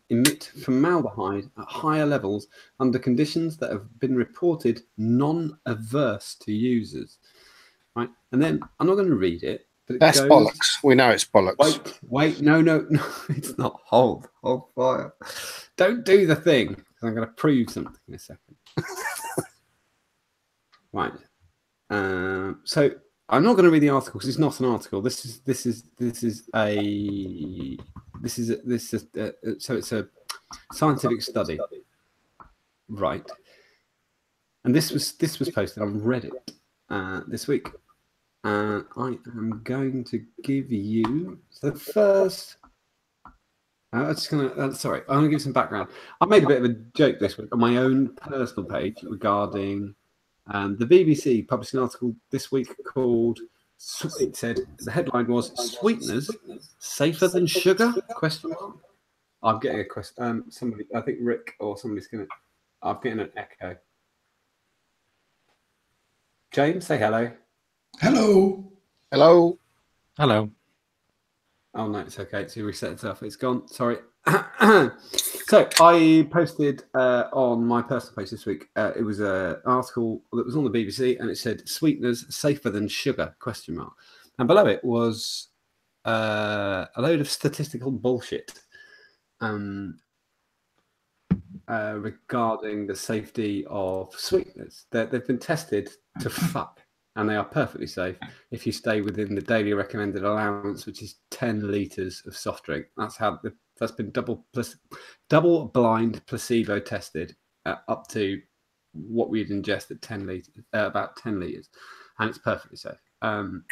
emit formaldehyde at higher levels under conditions that have been reported non-averse to users. Right, and then I'm not going to read it, but that's bollocks. We know it's bollocks. Wait, no, it's not. Hold fire. Don't do the thing, because I'm going to prove something in a second. Right. So I'm not going to read the article because it's not an article. So it's a scientific study, right? And this was posted on Reddit this week. I am going to give you the first. I'm going to give some background. I made a bit of a joke this week on my own personal page regarding the BBC published an article this week called It said the headline was "Sweeteners safer than sugar?" Question mark. I'm getting a question. Somebody, I think Rick or somebody's gonna. I'm getting an echo. James, say hello. Hello. Hello. Hello. Oh no, it's okay. So you reset it off. It's gone. Sorry. So I posted on my personal page this week. It was an article that was on the BBC, and it said "Sweeteners safer than sugar?" Question mark. And below it was a load of statistical bullshit regarding the safety of sweeteners. They've been tested to fuck, and they are perfectly safe if you stay within the daily recommended allowance, which is 10 litres of soft drink. That's been double blind placebo tested up to what we'd ingest at 10 litres, about 10 litres, and it's perfectly safe. But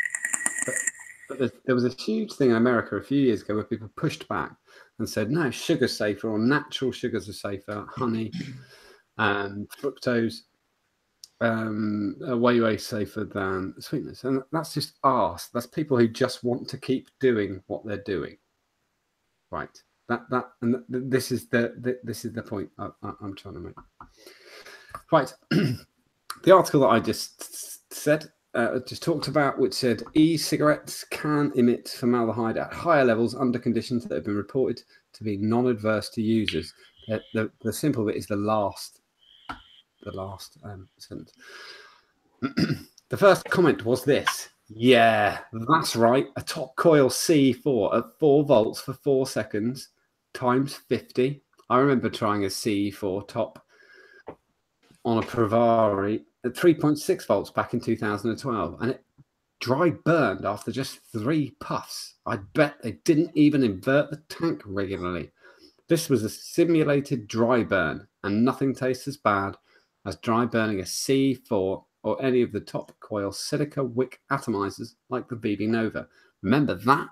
there was a huge thing in America a few years ago where people pushed back and said, no, sugar's safer, or natural sugars are safer, honey and fructose are way safer than sweeteners. And that's just arse. That's people who just want to keep doing what they're doing. Right. This is the point I'm trying to make. Right. The article that I just said, just talked about, which said e-cigarettes can emit formaldehyde at higher levels under conditions that have been reported to be non-adverse to users. The simple bit is the last sentence. The first comment was this: yeah, that's right, a top coil CE4 at 4 volts for 4 seconds times 50. I remember trying a CE4 top on a Pravari at 3.6 volts back in 2012, and it dry burned after just 3 puffs. I bet they didn't even invert the tank regularly. This was a simulated dry burn, and nothing tastes as bad as dry burning a C4 or any of the top coil silica wick atomizers like the BB Nova. Remember that?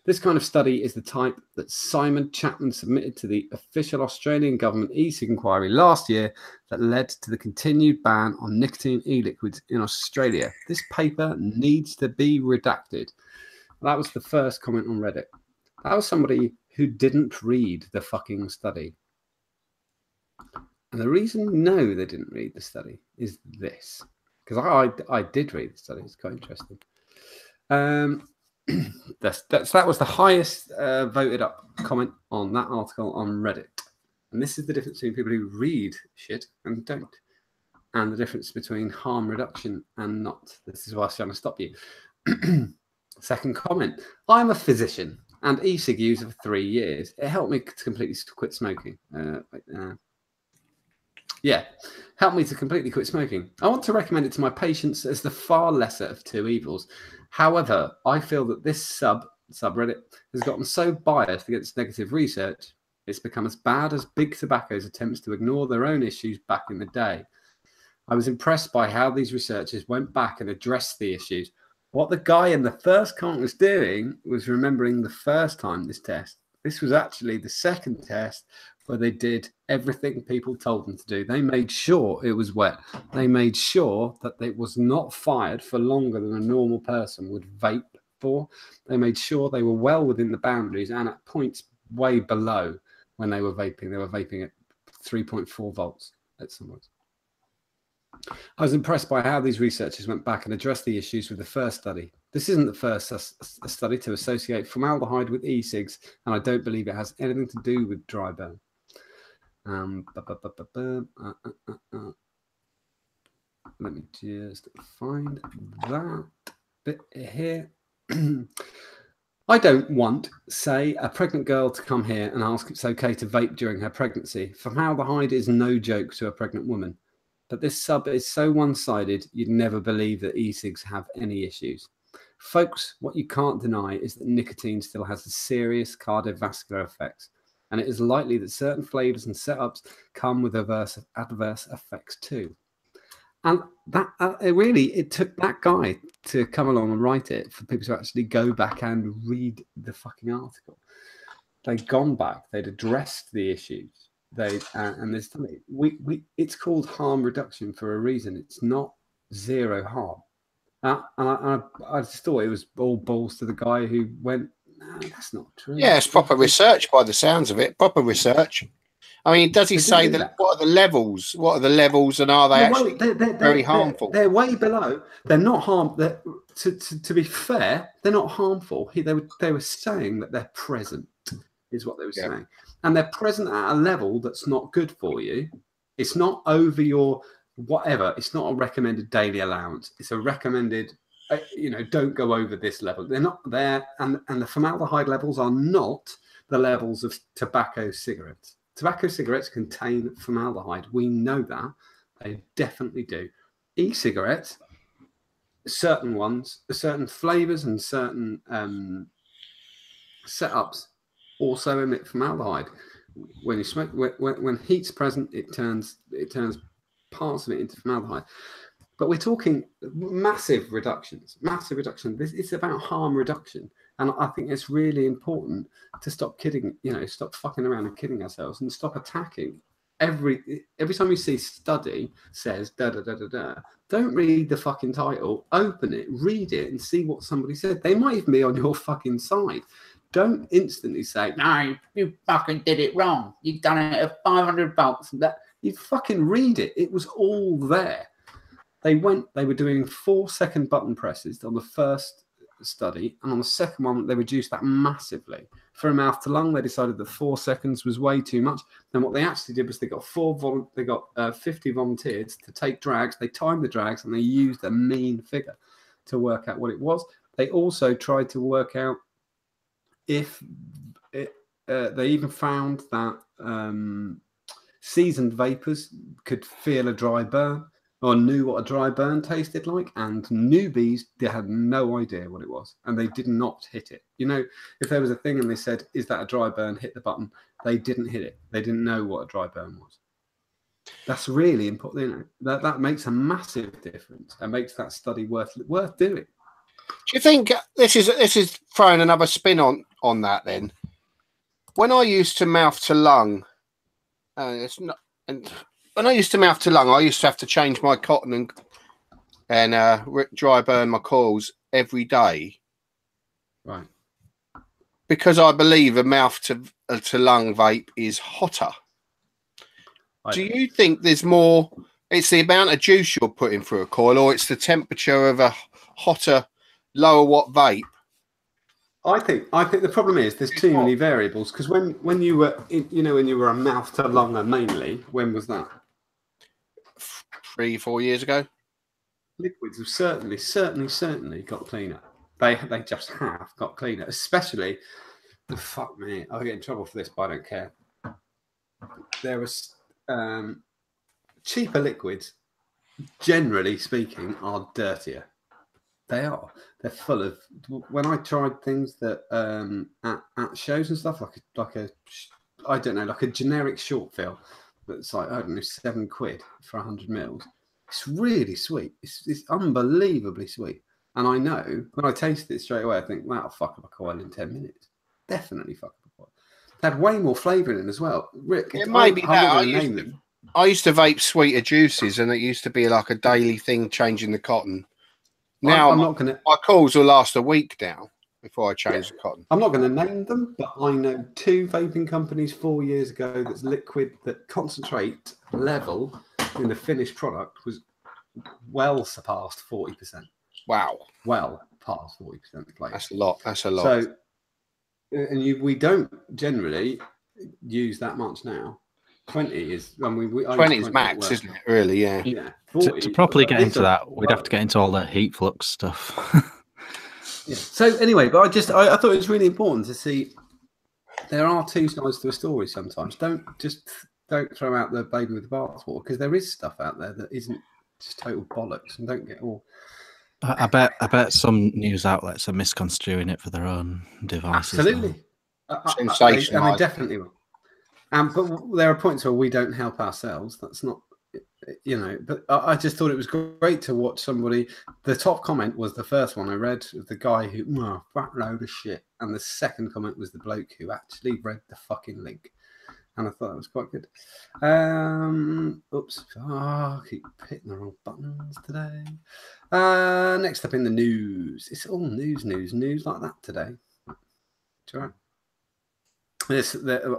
This kind of study is the type that Simon Chapman submitted to the official Australian government e-cig inquiry last year that led to the continued ban on nicotine e-liquids in Australia. This paper needs to be redacted. That was the first comment on Reddit. That was somebody who didn't read the fucking study. And the reason they didn't read the study is this. Because I did read the study. It's quite interesting. That was the highest voted up comment on that article on Reddit. And this is the difference between people who read shit and don't. And the difference between harm reduction and not. This is why I was trying to stop you. Second comment. I'm a physician and e-cig user for 3 years. It helped me to completely quit smoking. Helped me to completely quit smoking. I want to recommend it to my patients as the far lesser of 2 evils. However, I feel that this subreddit has gotten so biased against negative research, it's become as bad as Big Tobacco's attempts to ignore their own issues back in the day. I was impressed by how these researchers went back and addressed the issues. What the guy in the first comment was doing was remembering the first time this was actually the second test where they did everything people told them to do. They made sure it was wet. They made sure that it was not fired for longer than a normal person would vape for. They made sure they were well within the boundaries and at points way below when they were vaping. They were vaping at 3.4 volts at some points. I was impressed by how these researchers went back and addressed the issues with the first study. This isn't the first study to associate formaldehyde with e-cigs, and I don't believe it has anything to do with dry burn. Let me just find that bit here. I don't want, say, a pregnant girl to come here and ask if it's okay to vape during her pregnancy. Formaldehyde is no joke to a pregnant woman. But this sub is so one-sided, you'd never believe that e-cigs have any issues. Folks, what you can't deny is that nicotine still has serious cardiovascular effects, and it is likely that certain flavors and setups come with adverse effects too. And that it took that guy to come along and write it for people to actually go back and read the fucking article. They'd gone back, they'd addressed the issues. And there's it's called harm reduction for a reason. It's not zero harm. And I just thought it was all balls to the guy who went, no, that's not true. Yeah, it's proper research by the sounds of it. Proper research. I mean, does he say that? What are the levels? What are the levels, and are they actually very harmful? They're way below. They're not harmful. To be fair, they're not harmful. They were saying that they're present, is what they were saying, and they're present at a level that's not good for you. It's not over your whatever. It's not a recommended daily allowance. It's a recommended. Don't go over this level. They're not there, and the formaldehyde levels are not the levels of tobacco cigarettes. Tobacco cigarettes contain formaldehyde. We know that. They definitely do. E-cigarettes, certain ones, certain flavors and certain setups also emit formaldehyde. When you smoke, when heat's present, it turns parts of it into formaldehyde. But we're talking massive reductions. Massive reduction. It's about harm reduction. And I think it's really important to stop kidding, stop fucking around and kidding ourselves and stop attacking. Every time you see study says da da da da da, don't read the fucking title, open it, read it, and see what somebody said. They might even be on your fucking side. Don't instantly say, no, you fucking did it wrong. You've done it at $500. That you fucking read it. It was all there. They were doing 4-second button presses on the first study, and on the second one they reduced that massively. For mouth to lung, they decided that 4 seconds was way too much. Then what they actually did was they got 50 volunteers to take drags. They timed the drags and they used a mean figure to work out what it was. They also tried to work out if they even found that seasoned vapors could feel a dry burn, or knew what a dry burn tasted like, and newbies, they had no idea what it was, and they did not hit it. If there was a thing and they said, is that a dry burn, hit the button, they didn't hit it. They didn't know what a dry burn was. That's really important. That makes a massive difference and makes that study worth doing. Do you think this is throwing another spin on that then? When I used to mouth to lung, when I used to mouth to lung, I used to have to change my cotton and dry burn my coils every day. Right. Because I believe a mouth to lung vape is hotter. Do you think there's more? It's the amount of juice you're putting through a coil, or it's the temperature of a hotter, lower watt vape? I think the problem is there's too many variables. Because when you were when you were a mouth to lunger mainly, when was that? 3-4 years ago. Liquids have certainly got cleaner. They just have got cleaner. Especially, fuck me, I'll get in trouble for this, but I don't care. There was cheaper liquids, generally speaking, are dirtier. They are. They're full of. When I tried things that at shows and stuff, like a generic short fill that's like, I don't know, £7 for 100 mils. It's really sweet. It's unbelievably sweet. And I know when I taste it straight away, I think, that'll fuck up a coil in 10 minutes. Definitely fuck up a coil. It had way more flavour in it as well. Rick, it might be that. I used to vape sweeter juices, and it used to be like a daily thing, changing the cotton. Now my calls will last a week now before I change the cotton. I'm not going to name them, but I know 2 vaping companies 4 years ago that's liquid, that concentrate level in the finished product was well surpassed 40%. Wow. Well past 40%. That's a lot. That's a lot. So, and we don't generally use that much now. 20 is, 20 is max, isn't it? Really, yeah. Yeah. 40, to properly get into that, we'd have to get into all the heat flux stuff. Yeah. So anyway, but I thought it was really important to see there are 2 sides to a story sometimes. Don't throw out the baby with the bathwater, because there is stuff out there that isn't just total bollocks, and don't get all. I bet some news outlets are misconstruing it for their own devices. Absolutely. Sensational. I definitely will. But there are points where we don't help ourselves. That's not, but I just thought it was great to watch somebody. The top comment was the first one I read, of the guy who, fat load of shit. And the second comment was the bloke who actually read the fucking link. and I thought it was quite good. Oops. I keep hitting the wrong buttons today. Next up in the news. It's all news like that today. It's all right.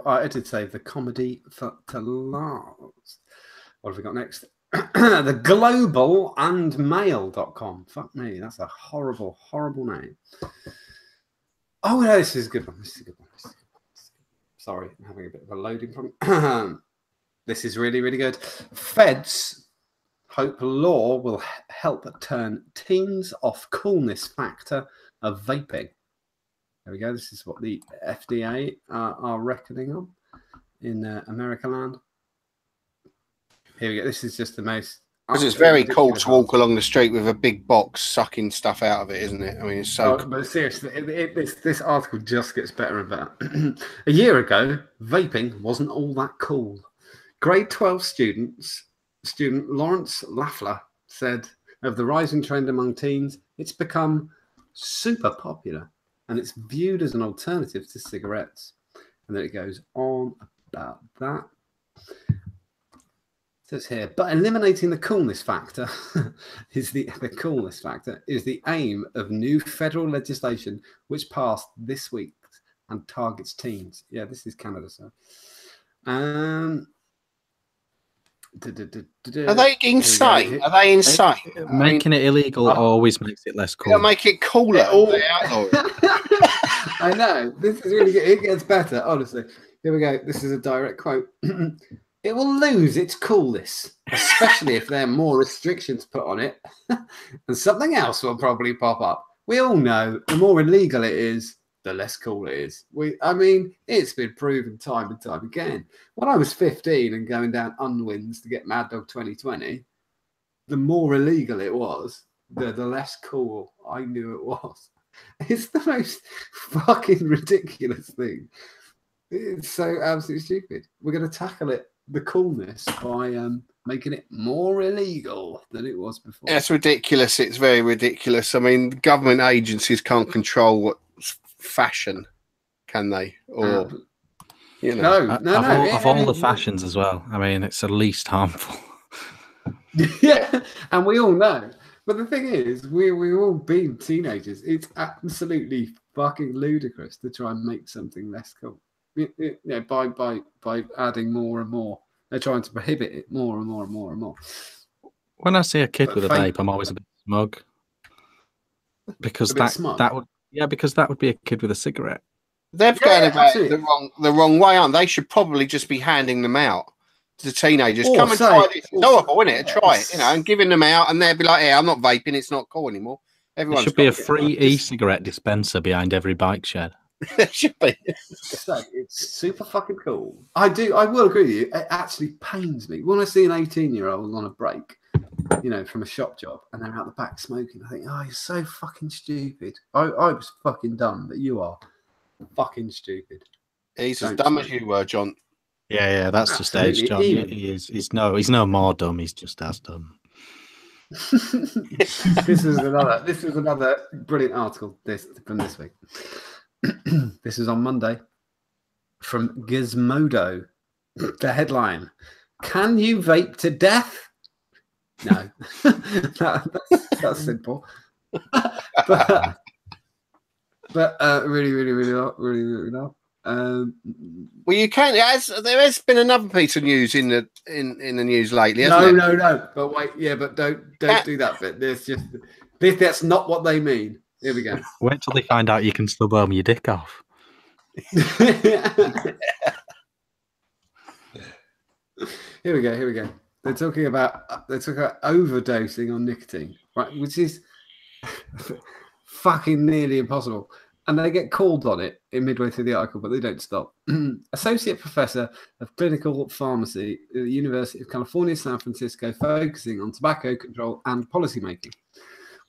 I did save the comedy for to last. What have we got next? The global and mail.com. Fuck me, that's a horrible, horrible name. Oh, no, this is a good one. This is a good one. Sorry, I'm having a bit of a loading problem. This is really, really good. Feds hope law will help turn teens off coolness factor of vaping. There we go. This is what the FDA are reckoning on in America land. Here we go. This is just the most... Because it's very cool to walk along the street with a big box sucking stuff out of it, isn't it? I mean, it's so cool. But seriously, this article just gets better and better. A year ago, vaping wasn't all that cool. Grade 12 student Lawrence Lafler said of the rising trend among teens, it's become super popular and it's viewed as an alternative to cigarettes. And then it goes on about that. It says here, but eliminating the coolness factor is the coolness factor is the aim of new federal legislation which passed this week and targets teens. Yeah, this is Canada, so. Are they insane? Are they insane? Making it illegal always makes it less cool. Make it cooler. I know. This is really good. It gets better, honestly. Here we go. This is a direct quote. It will lose its coolness, especially if there are more restrictions put on it. And something else will probably pop up. We all know the more illegal it is, the less cool it is. I mean, it's been proven time and time again. When I was 15 and going down Unwins to get Mad Dog 2020, the more illegal it was, the less cool I knew it was. It's the most fucking ridiculous thing. It's so absolutely stupid. We're going to tackle it, the coolness, by making it more illegal than it was before. It's ridiculous. It's very ridiculous. I mean, government agencies can't control what fashion, can they? Or you know, no. Of all the fashions as well. I mean, it's the least harmful. Yeah, and we all know. But the thing is, we've all been teenagers. It's absolutely fucking ludicrous to try and make something less cool. By adding more and more. They're trying to prohibit it more and more and more and more. When I see a kid with a vape, I'm always a bit smug. Because because that would be a kid with a cigarette. They're going about it the wrong way, aren't they? They should probably just be handing them out to the teenagers. Come and try this. It's horrible, isn't it? Try it, and giving them out, and they'll be like, "Yeah, I'm not vaping. It's not cool anymore." There should be a free e-cigarette dispenser behind every bike shed. There should be. So it's super fucking cool. I will agree with you. It actually pains me when I see an 18-year-old on a break, from a shop job, and they're out the back smoking. I think, oh, you're so fucking stupid. I was fucking dumb, but you are fucking stupid. He's as dumb as you were, John. Yeah, that's just age, John. He's no more dumb. He's just as dumb. This is another brilliant article from this week. This is on Monday from Gizmodo. The headline: Can you vape to death? No, that's simple. but really not. Well, you can. There has been another piece of news in the news lately. No. But wait, but don't do that bit. There's just that's not what they mean. Here we go. Wait till they find out you can still burn your dick off. Here we go. They're talking about overdosing on nicotine, right? Which is fucking nearly impossible. And they get called on it midway through the article, but they don't stop. Associate Professor of Clinical Pharmacy at the University of California, San Francisco, focusing on tobacco control and policymaking.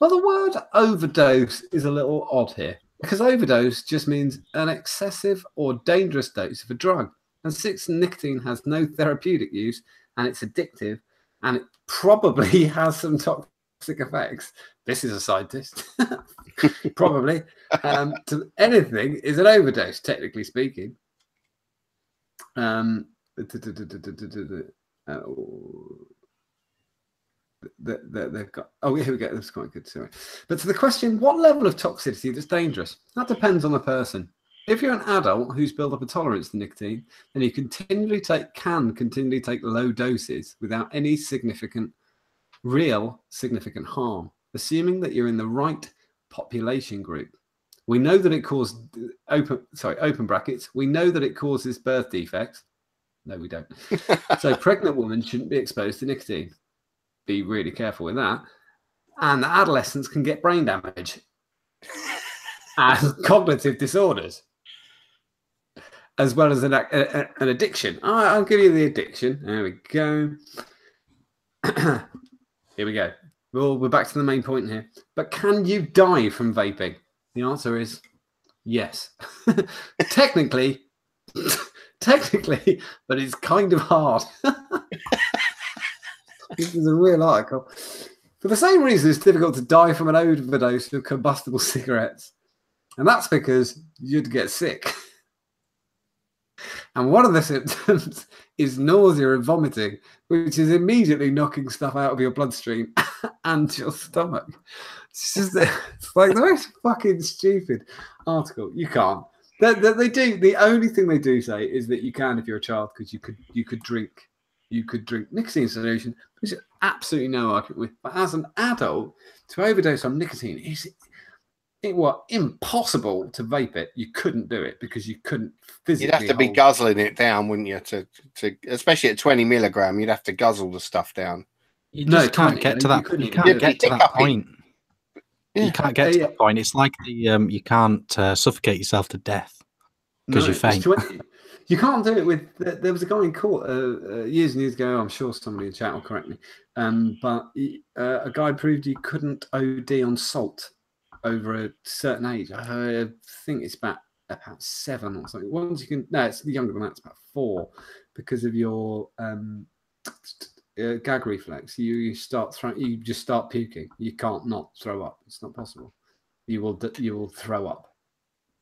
Well, the word overdose is a little odd here, because overdose just means an excessive or dangerous dose of a drug. And since nicotine has no therapeutic use and it's addictive and it probably has some toxic effects, this is a scientist, probably, to anything is an overdose, technically speaking. They've got. Oh, here we go. That's quite good. Sorry. But to the question, what level of toxicity is dangerous? That depends on the person. If you're an adult who's built up a tolerance to nicotine, then you can continually take low doses without any real significant harm, assuming that you're in the right population group. We know that it causes open brackets. We know that it causes birth defects. No, we don't. So pregnant women shouldn't be exposed to nicotine. Be really careful with that. And adolescents can get brain damage and cognitive disorders, as well as an addiction. I'll give you the addiction. There we go. Here we go. Well, we're back to the main point here. But can you die from vaping? The answer is yes. Technically, but it's kind of hard. This is a real article. For the same reason, it's difficult to die from an overdose of combustible cigarettes. And that's because you'd get sick. And one of the symptoms is nausea and vomiting, which is immediately knocking stuff out of your bloodstream and your stomach. It's like the most fucking stupid article. You can't. They do. The only thing they do say is that you can if you're a child, because you could drink nicotine solution, which is absolutely no argument with. But as an adult, to overdose on nicotine it was impossible to vape it. You couldn't do it because you couldn't physically. You'd have to be guzzling it down, wouldn't you? To especially at 20 milligram, you'd have to guzzle the stuff down. You just can't get to that. You can't get to that point. You can't get to that point. It's like the you can't suffocate yourself to death because you faint. You can't do it with. There was a guy in court years and years ago. I'm sure somebody in chat will correct me. But a guy proved you couldn't OD on salt over a certain age. I think it's about 7 or something. Once you can, no, it's younger than that. It's about 4 because of your gag reflex. You just start puking. You can't not throw up. It's not possible. You will throw up,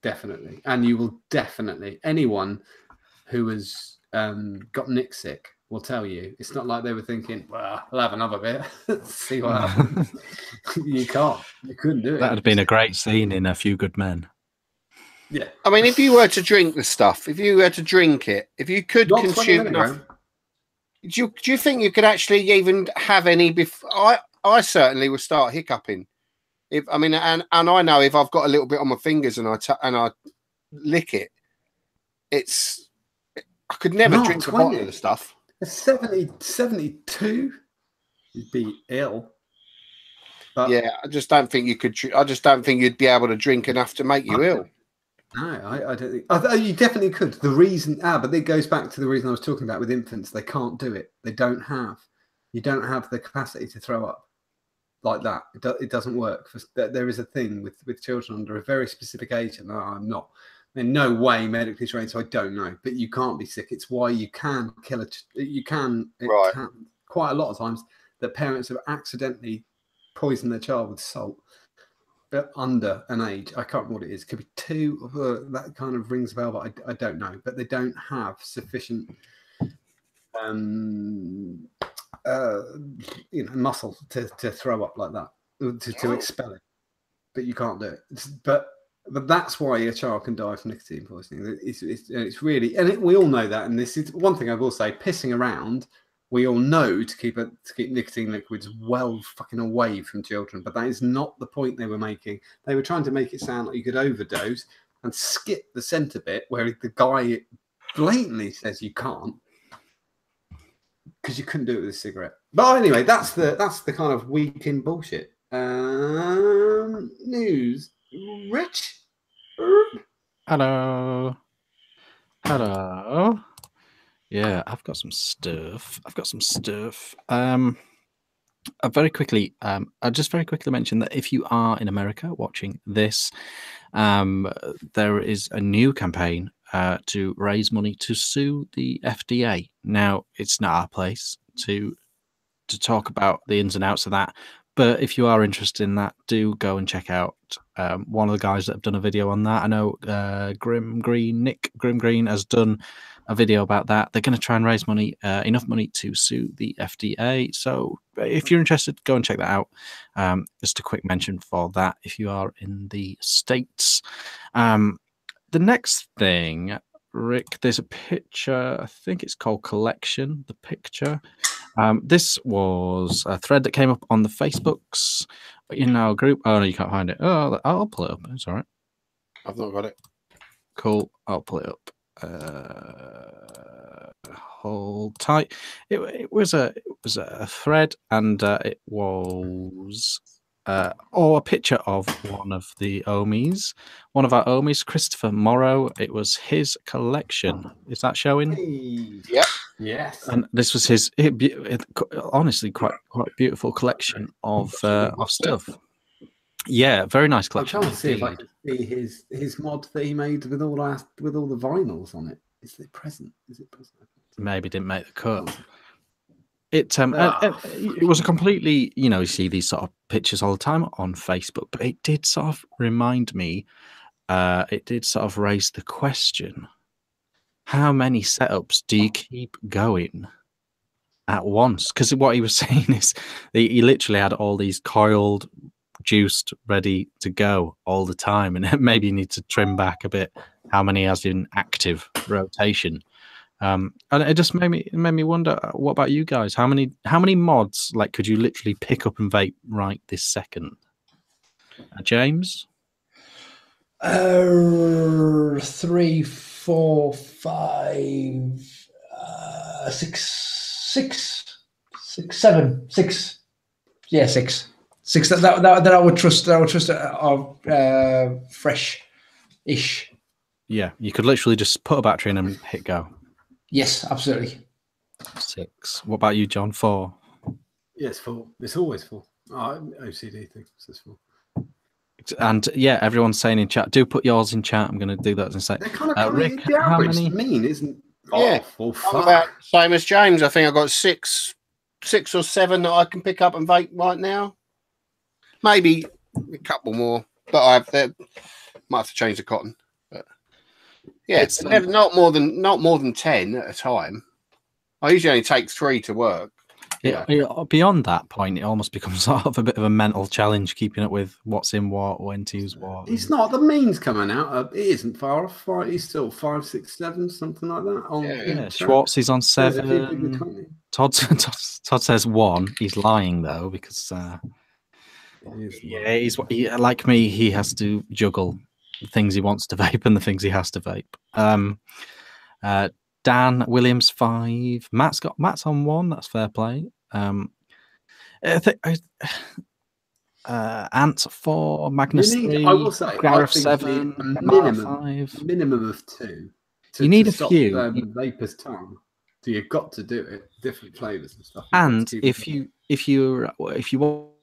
definitely, and you will definitely. Anyone who has got Nick sick will tell you it's not like they were thinking, well, I'll have another bit, see what happens. You can't. You couldn't do it. That would have been a great scene in A Few Good Men. Yeah. I mean, if you were to drink the stuff, if you were to drink it, if you could consume enough, do you think you could actually even have any before? I certainly would start hiccuping. And I know if I've got a little bit on my fingers and I lick it, I could never drink a bottle of the stuff. 72, you'd be ill. But yeah, I just don't think you could. I just don't think you'd be able to drink enough to make you ill. No, I don't think. You definitely could. The reason, but it goes back to the reason I was talking about with infants. They can't do it. You don't have the capacity to throw up like that. It doesn't work. There is a thing with children under a very specific age, and I'm not in no way medically trained, so I don't know. But you can't be sick. It's why you can kill quite a lot of times that parents have accidentally poisoned their child with salt. Under an age, I can't remember what it is. It could be 2. That kind of rings a bell, but I don't know. But they don't have sufficient, muscle to throw up like that, to expel it. But you can't do it. But that's why a child can die from nicotine poisoning. It's really, and we all know that. And this is one thing I will say: pissing around. We all know to keep nicotine liquids well fucking away from children, but that is not the point they were making. They were trying to make it sound like you could overdose and skip the centre bit where the guy blatantly says you can't because you couldn't do it with a cigarette. But anyway, that's the kind of week in bullshit. News, Rich. Hello. Yeah, I've got some stuff. I just very quickly mention that if you are in America watching this, there is a new campaign to raise money to sue the FDA. Now, it's not our place to talk about the ins and outs of that, Yeah. But if you are interested in that, do go and check out one of the guys that have done a video on that. I know Nick Grim Green has done a video about that. They're going to try and raise money, enough money to sue the FDA. So if you're interested, go and check that out. Just a quick mention for that if you are in the States. The next thing, Rick, there's a picture. I think it's called Collection, the picture. This was a thread that came up on the Facebooks in our group. Oh, no, you can't find it. Oh, I'll pull it up. It's all right. I've not got it. Cool. I'll pull it up. Hold tight. It was a thread, and it was a picture of one of our Omis, Christopher Morrow. It was his collection. Is that showing? Hey. Yep. Yes. And this was his honestly quite beautiful collection of stuff. Yeah, very nice I'm collection. trying to see if I can see his mod that he made with all the vinyls on it. Is it present? Maybe didn't make the cut. It was a completely, you see these sort of pictures all the time on Facebook, but it did sort of remind me. It did sort of raise the question: how many setups do you keep going at once? Because what he was saying is he literally had all these coiled, juiced, ready to go all the time, and maybe you need to trim back a bit how many has in active rotation. And it just made me wonder, what about you guys? How many mods could you literally pick up and vape right this second? James? 3, 4, 5, 6, 7, 6. Yeah, 6. 6 that I would trust. Fresh-ish. Yeah, you could literally just put a battery in and hit go. Yes, absolutely. 6. What about you, John? 4. Yeah, it's full. It's always full. OCD thing. So it's full. And yeah, everyone's saying in chat, do put yours in chat. I'm going to do that in a sec. They're kind of Rick, the how average many? mean isn't. Yeah, I'm about same as James. I think I've got 6 or 7 that I can pick up and vape right now. Maybe a couple more, but might have to change the cotton. But yeah, it's not more than 10 at a time. I usually only take 3 to work. Beyond that point, it almost becomes sort of a bit of a mental challenge keeping up with what's in what, when to use what. It's not the mean's coming out. It isn't far off. He's still 5, 6, 7, something like that. Schwartz is on 7. Todd says 1. He's lying though because he's like me. He has to juggle the things he wants to vape and the things he has to vape. Dan Williams 5. Matt's on 1. That's fair play. Ant 4. Magnus 3. I will say, Gareth 7. Minimum of 2. You need a stop, few. Vapor's tongue. So you've got to do it. Different flavors and stuff. And if you're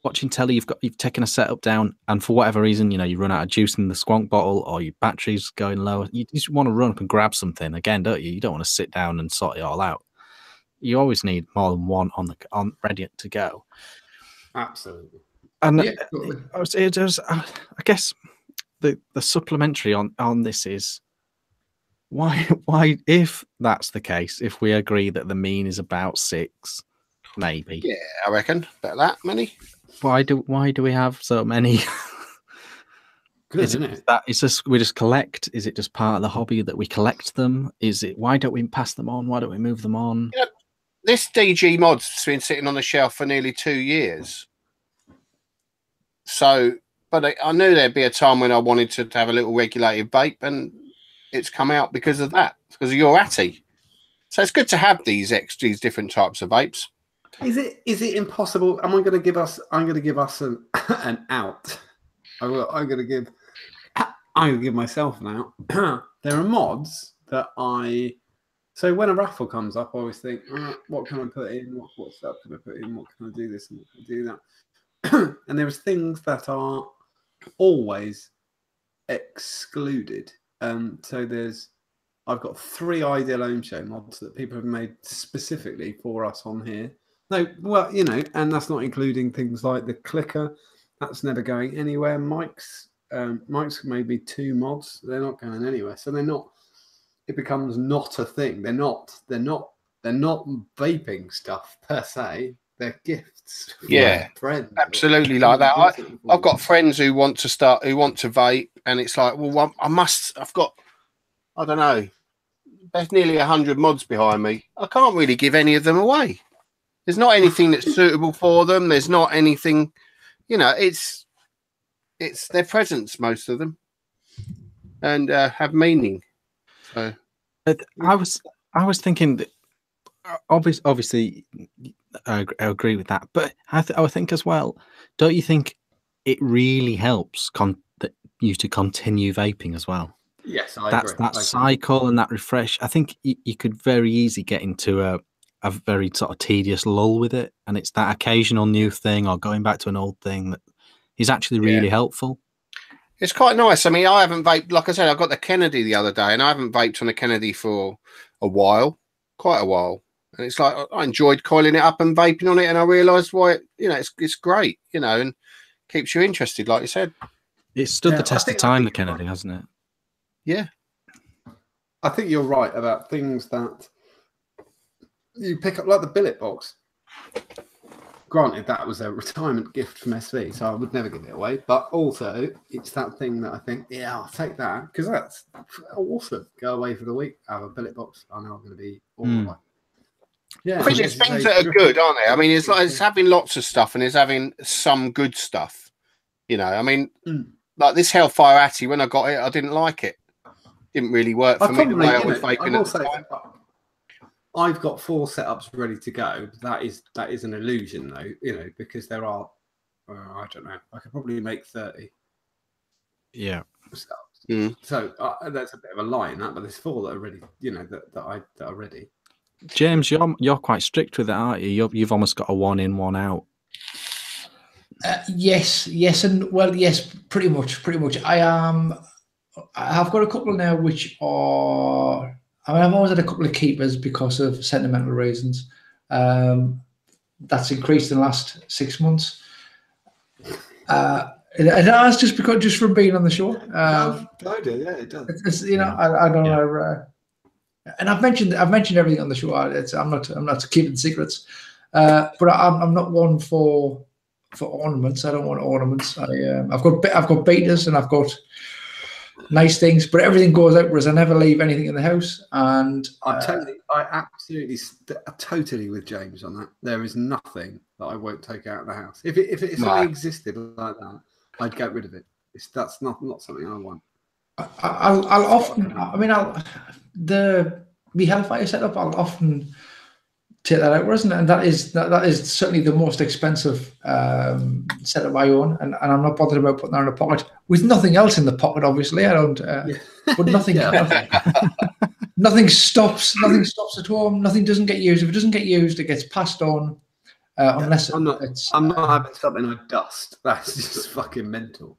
watching telly, you've taken a setup down, and for whatever reason, you run out of juice in the squonk bottle, or your battery's going low. You just want to run up and grab something again, don't you? You don't want to sit down and sort it all out. You always need more than one on ready to go. Absolutely. And I guess the supplementary on this is why if that's the case, if we agree that the mean is about 6, maybe. Yeah, I reckon about that many. Why do we have so many? Good, isn't it? We just collect? Is it just part of the hobby that we collect them? Is it why don't we pass them on? Why don't we move them on? This DG mod's been sitting on the shelf for nearly 2 years. So, but I knew there'd be a time when I wanted to have a little regulated vape, and it's come out because of that, because of your Atty. So it's good to have these different types of vapes. Is it impossible? I'm going to give us an out. I'm going to give myself an out. There are mods that so when a raffle comes up, I always think, what can I put in? What stuff can I put in? What can I do this and what can I do that? And there's things that are always excluded. So I've got 3 Ideal Home Show mods that people have made specifically for us on here. No, well, you know, and that's not including things like the clicker. That's never going anywhere. Mics may be 2 mods. They're not going anywhere. So they're not. It becomes not a thing. They're not vaping stuff per se. They're gifts. Yeah, friends. Absolutely like that. I've got friends who want to vape, and it's like, well, I've got, I don't know, there's nearly 100 mods behind me. I can't really give any of them away. There's not anything that's suitable for them. There's not anything, you know, it's their presents, most of them, and have meaning. So I was thinking that obviously I agree with that, but I would think as well, don't you think it really helps you to continue vaping as well? Yes, I agree. That cycle and that refresh. I think you could very easily get into a very sort of tedious lull with it, and it's that occasional new thing or going back to an old thing that is actually really helpful. It's quite nice. I mean, I haven't vaped, like I said, I got the Kennedy the other day, and I haven't vaped on the Kennedy for quite a while. And it's like, I enjoyed coiling it up and vaping on it, and I realised why, it's great, and keeps you interested, like you said. It's stood the test of time, the Kennedy, hasn't it? Yeah. I think you're right about things that you pick up, like the billet box. Granted, that was a retirement gift from SV, so I would never give it away. But also, it's that thing that I think, yeah, I'll take that, because that's awesome. Go away for the week, have a billet box. I know I'm going to be all right. Yeah, I think there's things that are good, aren't there? I mean, it's having lots of stuff, and it's having some good stuff. I mean, like this Hellfire Atty, when I got it, I didn't like it. Didn't really work for me the way I was vaping at the time. I've got 4 setups ready to go. That is an illusion, though, because there are, I don't know, I could probably make 30. Yeah. Setups. So that's a bit of a lie in that, but there's 4 that are ready, that are ready. James, you're quite strict with that, aren't you? You've almost got a 1 in, 1 out. Yes, and well, yes, pretty much. I've got a couple now which are. I mean, I've always had a couple of keepers because of sentimental reasons. That's increased in the last 6 months. It has just from being on the show. It does. It's, I don't know. And I've mentioned everything on the show. I'm not keeping secrets, but I'm not one for ornaments. I don't want ornaments. I've got betas and I've got nice things, but everything goes out, whereas I never leave anything in the house. And I totally with James on that. There is nothing that I won't take out of the house. If it only existed like that, I'd get rid of it. That's not something I want. I'll often. I mean, the Hellfire setup. I'll often take that out, wasn't it? And that is certainly the most expensive setup I own, and I'm not bothered about putting that in a pocket with nothing else in the pocket. Obviously, I don't. But nothing. Nothing stops. Nothing stops at home. Nothing doesn't get used. If it doesn't get used, it gets passed on. Unless I'm not having something I dust. That's just fucking mental.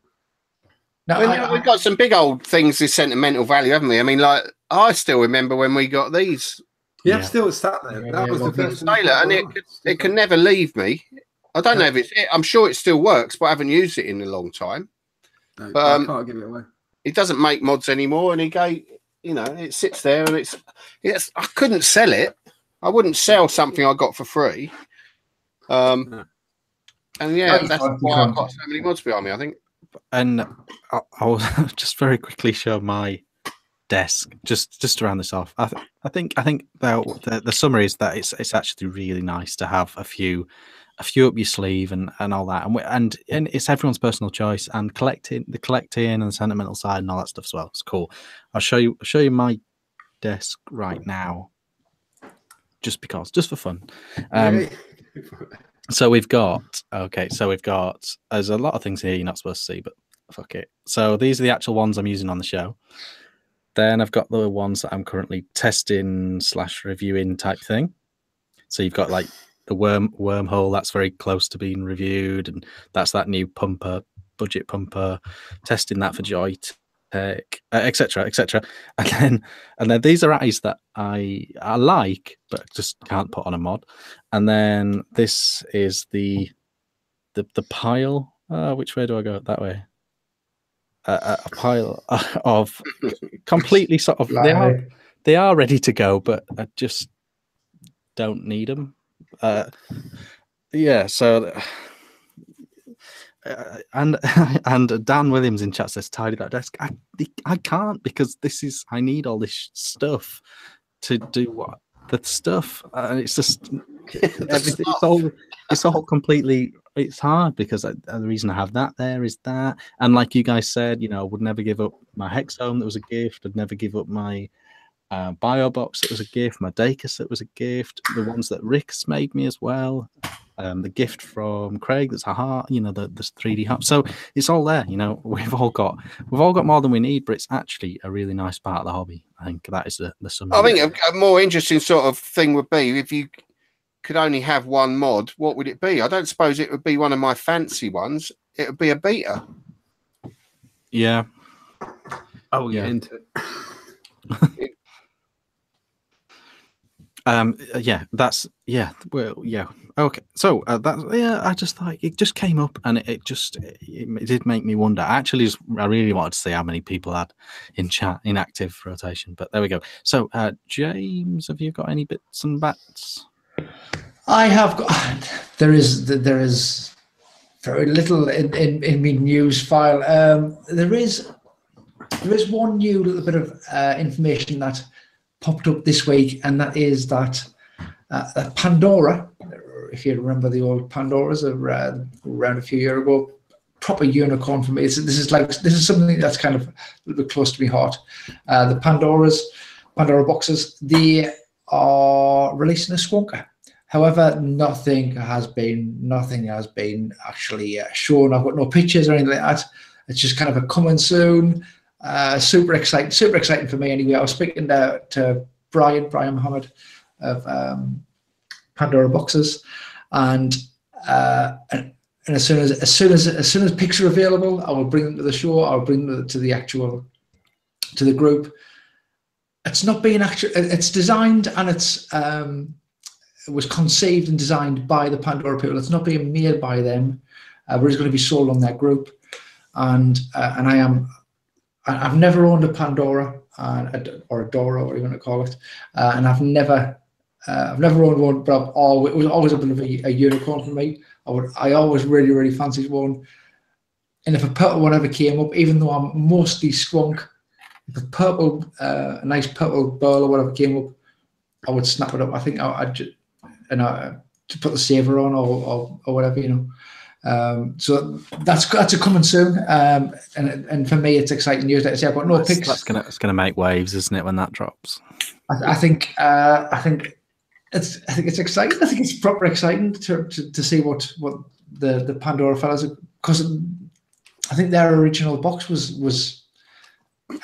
Now, we've got some big old things with sentimental value, haven't we? I mean, like, I still remember when we got these. Yeah, still sat there. That was the first sailor, and it can never leave me. I don't know if I'm sure it still works, but I haven't used it in a long time. No, but I can't give it away. He doesn't make mods anymore, and it sits there, and it's. I couldn't sell it. I wouldn't sell something I got for free. And that's why I've got so many mods behind me, I think. And I'll just very quickly show my desk just to round this off. I think the summary is that it's actually really nice to have a few up your sleeve and all that, and it's everyone's personal choice, and collecting and the sentimental side and all that stuff as well. It's cool. I'll show you my desk right now, just for fun. So we've got there's a lot of things here you're not supposed to see, but fuck it. So these are the actual ones I'm using on the show. Then I've got the ones that I'm currently testing / reviewing type thing. So you've got like the wormhole that's very close to being reviewed, and that's that new budget pumper, testing that for joy etc., etc. And then these are eyes that I like, but just can't put on a mod. And then this is the pile. Which way do I go? That way. A pile of completely sort of they are ready to go, but I just don't need them. Yeah, so and Dan Williams in chat says tidy that desk. I can't, because I need all this stuff to do what the stuff, and it's just everything. It's all completely. It's hard because the reason I have that there is that, and like you guys said, I would never give up my Hexome that was a gift. I'd never give up my bio box that was a gift, my Dacus that was a gift, the ones that Rick's made me as well, the gift from Craig that's a heart, the 3D heart. So it's all there. We've all got more than we need, but it's actually a really nice part of the hobby. I think that is the summary. I think a more interesting sort of thing would be if you could only have one mod, what would it be? I don't suppose it would be one of my fancy ones. It would be a beta. Yeah. Oh, yeah. Into it. Okay, so I just thought it just came up, and it did make me wonder. I really wanted to see how many people had in chat in active rotation, but there we go. So James, have you got any bits and bats? I have got. There is very little in my news file. There is one new little bit of information that popped up this week, and that is that Pandora, if you remember the old Pandoras around a few years ago, proper unicorn for me. This is something that's kind of a little bit close to my heart. The Pandora boxes, they are releasing a squonker. However, nothing has been actually shown. I've got no pictures or anything like that. It's just kind of a coming soon. Super exciting for me anyway. I was speaking to Brian Muhammad of Pandora Boxes, and as soon as pics are available, I will bring them to the show. I'll bring them to the group. It's not being it's designed, and it was conceived and designed by the Pandora people. It's not being made by them, but it's going to be sold on their group. And I've never owned a Pandora or a Dora, what you want to call it, and I've never owned one. But it was always a bit of a unicorn for me. I always really fancied one. And if a purple one ever came up, even though I'm mostly squonk, if a nice purple burl or whatever came up, I would snap it up. I think I'd just to put the saver on or whatever, so that's a coming soon, and for me it's exciting news. Like I say, I've got no pics. That's gonna make waves, isn't it, when that drops? I think it's exciting. I think it's proper exciting to see what the Pandora fellas, because I think their original box was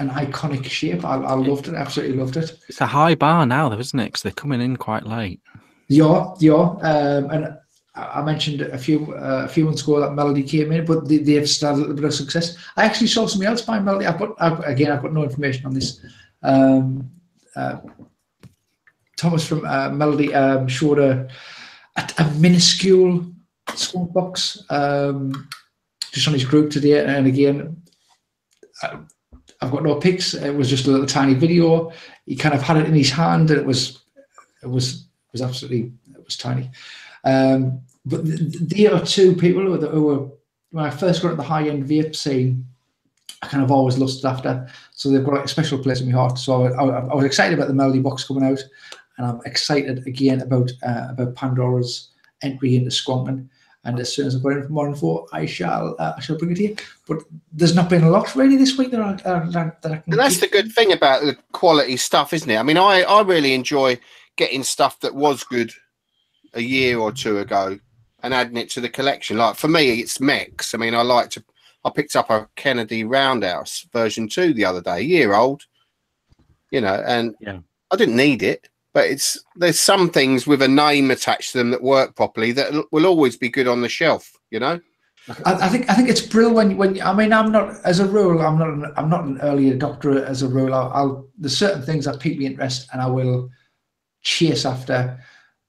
an iconic shape. I loved it, absolutely loved it. It's a high bar now, though, isn't it? Because they're coming in quite late. Yeah, and I mentioned a few months ago that Melody came in, but they've started a little bit of success. I actually saw something else by Melody. I've got no information on this. Thomas from Melody showed a minuscule squonk box just on his group today, and again, I've got no pics. It was just a little tiny video. He kind of had it in his hand, and it was tiny. But there are two people who were, when I first got at the high-end vape scene, I kind of always lusted after. So they've got a special place in my heart. So I was excited about the Melody box coming out, and I'm excited again about Pandora's entry into squonking. And as soon as I've got more info, I shall bring it here. But there's not been a lot really this week that I can. And that's the good thing about the quality stuff, isn't it? I mean, I really enjoy getting stuff that was good a year or two ago and adding it to the collection. Like for me, it's mechs. I mean, I picked up a Kennedy Roundhouse version 2 the other day, a year old, and yeah, I didn't need it, but there's some things with a name attached to them that work properly that will always be good on the shelf, I think it's brilliant when I mean, I'm not, as a rule, I'm not an early adopter. As a rule, I'll there's certain things that pique me interest and I will chase after.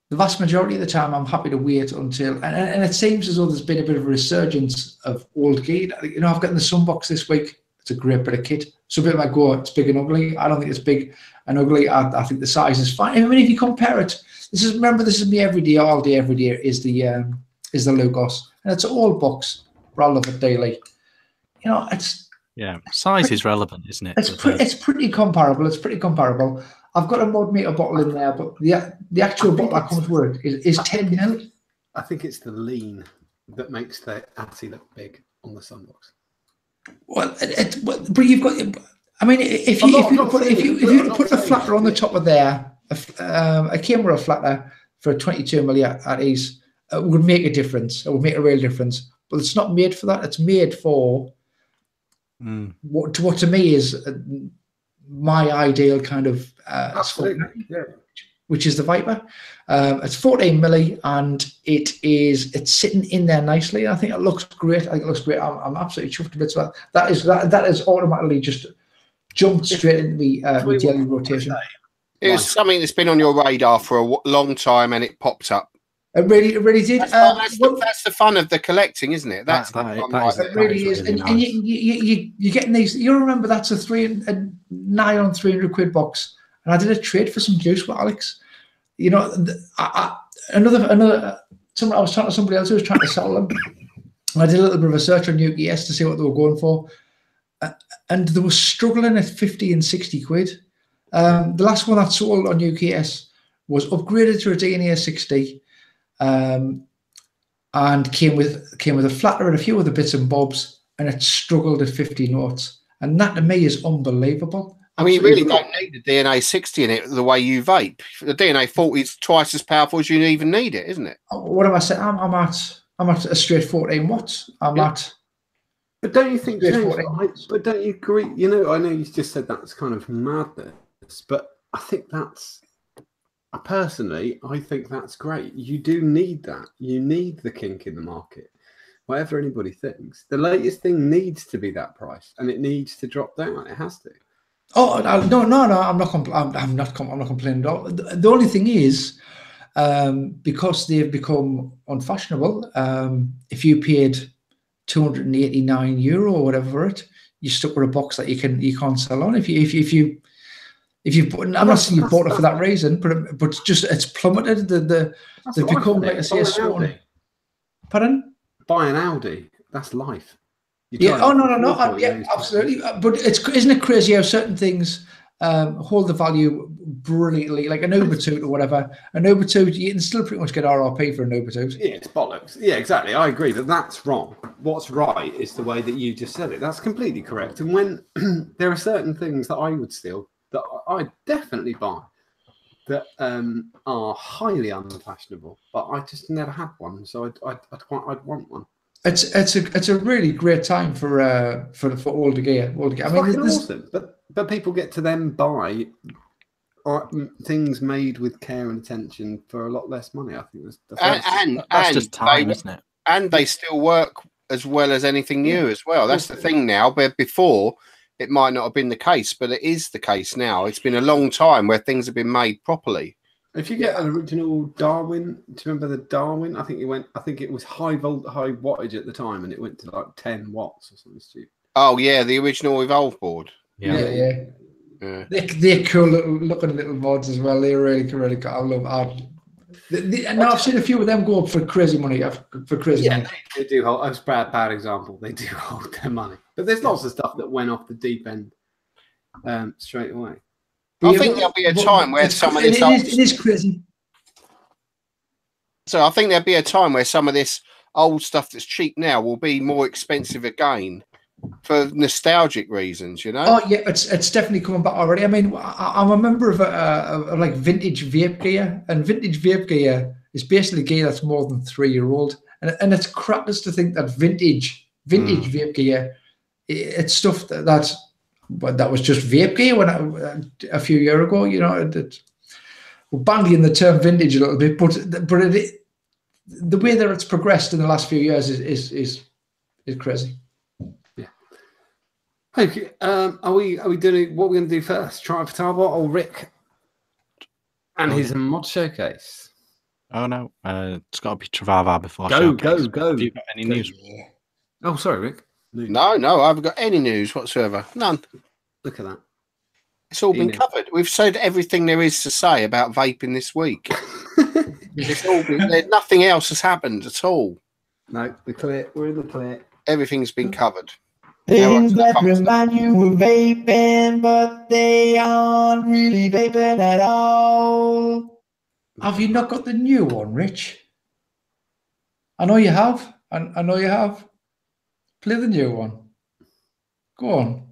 The vast majority of the time, I'm happy to wait until, and it seems as though there's been a bit of a resurgence of old gear. You know, I've got in the Sunbox this week. It's a great bit of kit. Some people might go, it's big and ugly. I don't think it's big and ugly. I think the size is fine. I mean, if you compare it, this is me every day, all day, every day is the Lugos, and it's all box. But I love it daily. You know, it's size is relevant, isn't it? It's pretty comparable. It's pretty comparable. I've got a mod meter bottle in there, but the actual bottle that comes with it is 10 mil. I think it's the lean that makes the Atty look big on the Sunbox. Well, but you've got. I mean, if you put a flatter on the top of there, a camera flatter for a 22 mil at ease, it would make a difference. It would make a real difference. But it's not made for that. It's made for what to me is my ideal kind of which is the Viper. It's 14 milli and it's sitting in there nicely. I think it looks great. I think it looks great. I'm absolutely chuffed a bit. So that is automatically just jumped straight into the daily rotation. It was something that's been on your radar for a long time, and it popped up. It really did. That's the fun of the collecting, isn't it? It really is. And you're getting these. You'll remember that's a nigh on 300 quid box. And I did a trade for some juice with Alex. You know, I was talking to somebody else who was trying to sell them. And I did a little bit of research on UKS to see what they were going for. And they were struggling at 50 and 60 quid. The last one that sold on UKS was upgraded to a DNA 60. And came with a flatter and a few other bits and bobs, and it struggled at 50 knots. And that to me is unbelievable. I mean, you really don't need the DNA 60 in it the way you vape. The DNA 40 is twice as powerful as you even need it, isn't it? What am I saying? I'm at a straight 14 watts. But don't you think, James, but don't you agree? You know, I know you just said that's kind of madness, but I think personally, I think that's great. You do need that. You need the kink in the market. Whatever anybody thinks, the latest thing needs to be that price, and it needs to drop down. It has to. Oh no! I'm not complaining at all. The only thing is, because they've become unfashionable. If you paid €289 or whatever for it, you're stuck with a box that you can't sell on. If you I'm not saying you bought it for that reason, but just it's plummeted. They've become like a stone. Pardon? Buy an Audi. That's life. Yeah. Oh no. Yeah, absolutely. But isn't it crazy how certain things hold the value brilliantly, like an Uber toot or whatever. An Uber toot, you can still pretty much get RRP for an Uber toot. Yeah, it's bollocks. Yeah, exactly. I agree that that's wrong. What's right is the way that you just said it. That's completely correct. And when there are certain things that I would steal that I definitely buy that are highly unfashionable, but I just never had one, so I'd want one. It's a really great time for older gear. I mean, awesome. But people get to then buy things made with care and attention for a lot less money. I think that's just time, isn't it? And they still work as well as anything new as well. That's the thing now. Where before it might not have been the case, but it is the case now. It's been a long time where things have been made properly. If you get an original Darwin, do you remember the Darwin? I think it was high wattage at the time, and it went to like 10 watts or something stupid. Oh yeah, the original Evolve board. Yeah. They're cool looking little mods as well. They're really cool. I love. Now I've seen a few of them go up for crazy money. Money. They do hold. That's a bad example. They do hold their money, but there's lots of stuff that went off the deep end straight away. I think there'll be a time where some of this... It is crazy. So I think there'll be a time where some of this old stuff that's cheap now will be more expensive again for nostalgic reasons, you know? Oh, yeah, it's definitely coming back already. I mean, I'm a member of like vintage vape gear, and vintage vape gear is basically gear that's more than 3-year-old. And it's crapness to think that vintage vape gear, it's stuff that's... But that was just vape gear when a few years ago, you know. We're bandying the term vintage a little bit, but the way that it's progressed in the last few years is is crazy. Okay, are we doing what we're going to do first? Try for Tarbot or Rick and his mod showcase? Oh no, it's got to be Travava before Go. Have you got any news? Oh, sorry, Rick. No, I haven't got any news whatsoever. None. Look at that. It's all been covered. We've said everything there is to say about vaping this week. Nothing else has happened at all. No, we're clear. We're in the clear. Everything's been covered. Things that remind you of vaping, but they aren't really vaping at all. Have you not got the new one, Rich? I know you have. I know you have. Play the new one. Go on.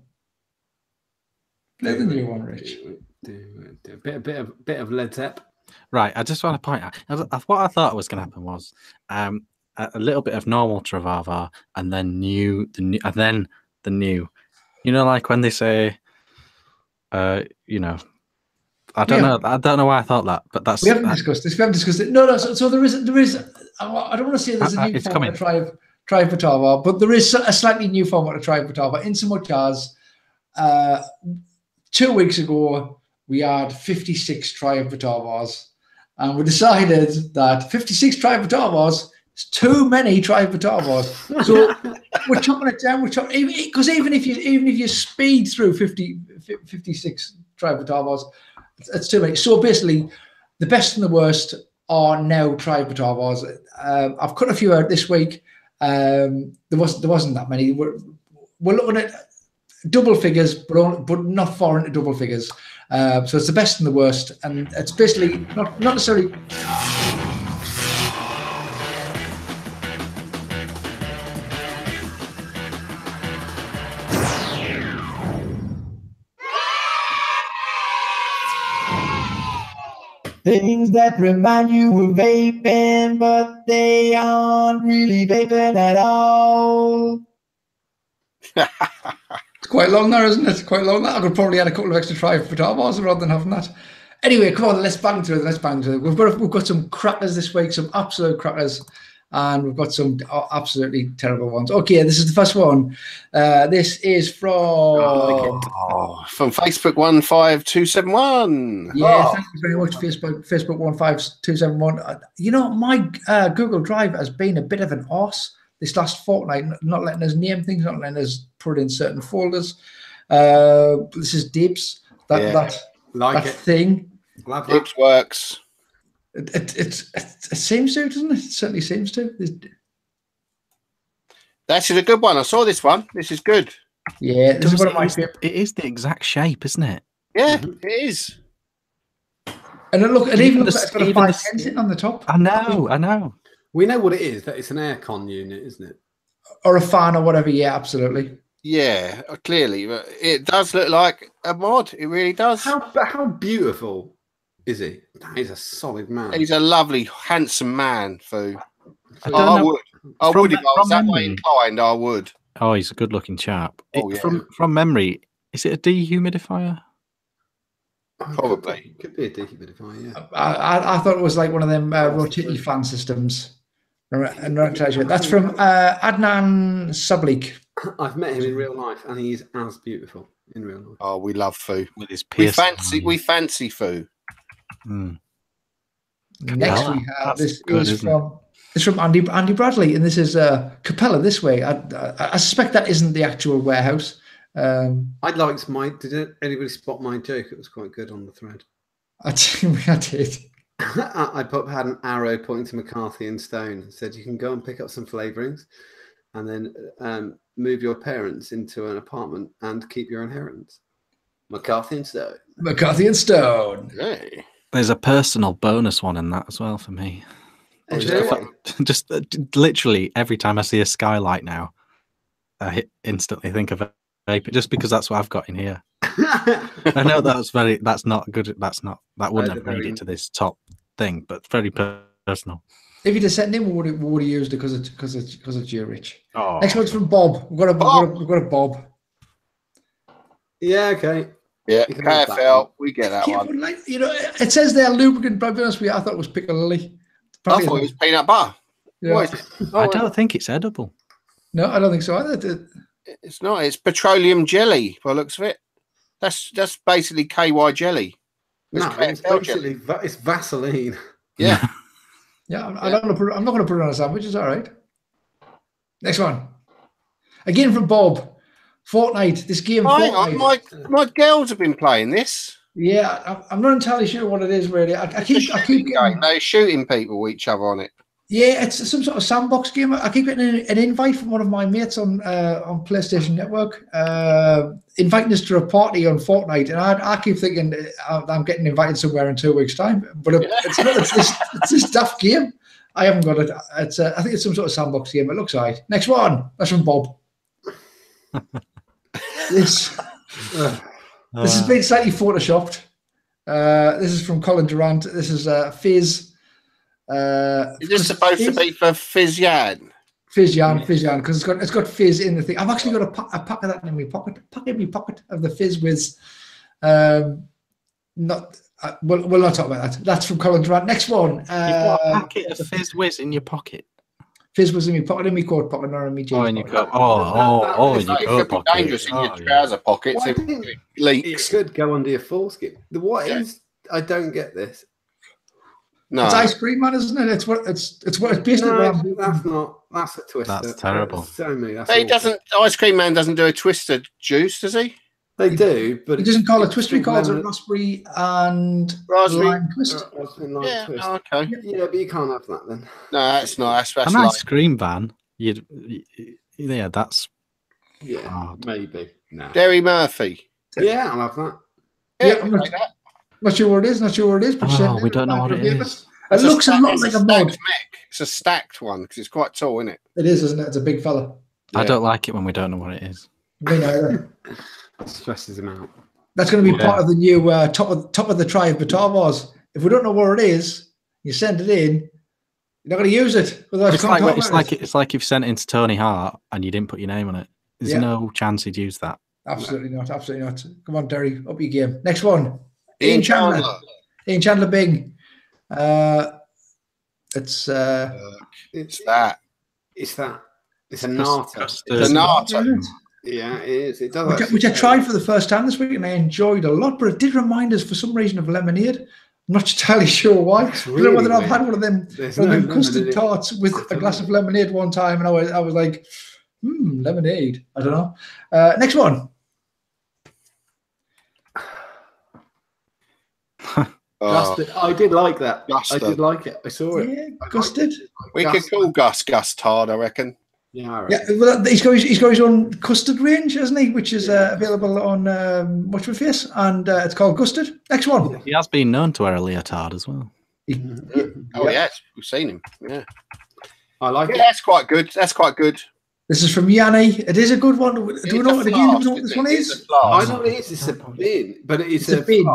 Play the new one, Rich. A bit of Led Zepp. Right, I just want to point out what I thought was going to happen was a little bit of normal Travava and then the new. You know, like when they say, you know, I don't know why I thought that, but that's we haven't discussed this. We haven't discussed it. No. So there is. I don't want to say there's a new format of Tribe Vatava, but there is a slightly new format of Tribe Vatava. In so much as 2 weeks ago we had 56 Tribe Vatavas, and we decided that 56 Tribe Vatavas is too many Tribe Vatavas. So we're chopping it down. Because even if you speed through 56 Tribe Vatavas, it's too many. So basically, the best and the worst are now Tribe Vatavas. I've cut a few out this week. There wasn't that many. We're looking at double figures, but not far into double figures. So it's the best and the worst, and it's basically not necessarily. Things that remind you of vaping, but they aren't really vaping at all. It's quite long there, isn't it? It's quite long. I could probably add a couple of extra Tribe Vatavas rather than having that. Anyway, come on, let's bang through it. We've got some crackers this week, some absolute crackers, and we've got some absolutely terrible ones. Okay, this is the first one. This is from Facebook 15271. Yeah, thank you very much, Facebook 15271. You know, my Google Drive has been a bit of an arse this last fortnight, not letting us name things, not letting us put in certain folders. This is Dibs. That thing. Dibs works. It seems to, doesn't it? It certainly seems to. That's a good one. I saw this one. This is good. Yeah, this is one of my favorite. It is the exact shape, isn't it? Yeah, it is. And it even looks like it's got a 510 sitting on the top. I know. We know what it is. That it's an aircon unit, isn't it? Or a fan or whatever. Yeah, absolutely. Yeah, clearly, but it does look like a mod. It really does. How beautiful is he? That is a solid man. He's a lovely, handsome man, Foo. I would if I was that way inclined. I would. Oh, he's a good-looking chap. Yeah. From memory, is it a dehumidifier? Probably. Could be a dehumidifier, yeah. I thought it was like one of them rotating fan systems. That's from Adnan Sablik. I've met him in real life, and he's as beautiful in real life. Oh, we love Foo. With his we fancy Foo. Mm. Next we have this is from Andy Bradley, and this is Capella this way. I suspect that isn't the actual warehouse. I liked did anybody spot my joke? It was quite good on the thread. I did. I had an arrow pointing to McCarthy and Stone and said you can go and pick up some flavourings and then move your parents into an apartment and keep your inheritance. McCarthy and Stone. McCarthy and Stone. Hey. There's a personal bonus one in that as well for me. Just literally every time I see a skylight now, I instantly think of Vape, just because that's what I've got in here. I know that's not good. That wouldn't have made it to this top thing, but very personal. If you'd have sent him, we would have used it because it's you, Rich. Oh. Next one's from Bob. We've got a Bob. Yeah, okay. Yeah, KFL, we get that one. Like, you know, it says there lubricant, but to be honest with you, I thought it was Piccalilli. I thought it was peanut butter. Yeah. What is it? I don't think it's edible. No, I don't think so either. It's not. It's petroleum jelly, by the looks of it. That's basically KY jelly. No, it's KFL basically it's Vaseline. Yeah. Yeah, I'm not going to put it on a sandwich. It's all right. Next one. Again from Bob. Fortnite. This game. Hang Fortnite. on, my girls have been playing this. Yeah, I'm not entirely sure what it is really. I keep getting, they're shooting people each other on it. yeah, it's some sort of sandbox game. I keep getting an invite from one of my mates on PlayStation Network, inviting us to a party on Fortnite, and I keep thinking I'm getting invited somewhere in 2 weeks' time, but it's not. It's this daft game. I haven't got it. I think it's some sort of sandbox game. It looks alright. Next one. That's from Bob. This has been slightly photoshopped. This is from Colin Durant. This is Fizz. Is this supposed to be for Fizz Yan? Fizz Yan, because it's got Fizz in the thing. I've actually got a pack of that in my pocket. Of the Fizz Whiz. Not. We'll not talk about that. That's from Colin Durant. Next one. You've got a packet of Fizz Whiz in your pocket. Fizz was in my pocket, in my coat pocket, not in my jeans. In your coat. In your coat pocket. Dangerous in your trouser pockets. If it leaks. It could go under your foreskin. What is? I don't get this. No, It's Ice Cream Man, isn't it? It's what it's basically. That's not. That's a twister. That's terrible. So many. he doesn't. Ice Cream Man doesn't do a twister juice, does he? They do, but He doesn't call it twister. He calls it raspberry and lime twist. Yeah. Twist. Oh, okay. Yeah, but you can't have that then. No, that's not. That's An like, ice cream van. Yeah, that's Yeah, hard. maybe. No. Derry Murphy. Yeah, I'll have that. Yeah, I'm not sure what it is. But We don't know what it is. It looks a lot like a mod. It's a stacked one because it's quite tall, isn't it? It is, isn't it? It's a big fella. I don't like it when we don't know what it is. Me neither. It stresses him out. That's going to be part of the new top of the try of Batar Wars. If we don't know what it is, you send it in. You're not going to use it. It's like you've sent it to Tony Hart and you didn't put your name on it. There's no chance he'd use that. Absolutely not. Absolutely not. Come on, Derry, up your game. Next one. Ian Chandler. Ian Chandler Bing. It's that. It's a nata. It's a nata. Yeah, it is. It does. Which I tried for the first time this week and I enjoyed a lot, but it did remind us for some reason of lemonade. I'm not entirely sure why. I don't know whether I've had one of them custard tarts with a glass of lemonade one time, and I was like, lemonade. I don't know. Next one. Gusted. I did like that. Gusted. I did like it. I saw it. Yeah, Gusted. We could call Gus Tard, I reckon. Yeah, yeah. Well, he's got his own custard range, hasn't he? Which is available on Watch My Face, and it's called Gusted. Next one. He has been known to wear a leotard as well. Oh yes, we've seen him. Yeah, I like it. That's quite good. That's quite good. This is from Yanni. It is a good one. Do we know what this one is? I know it is. It's a bin, but it's a bin.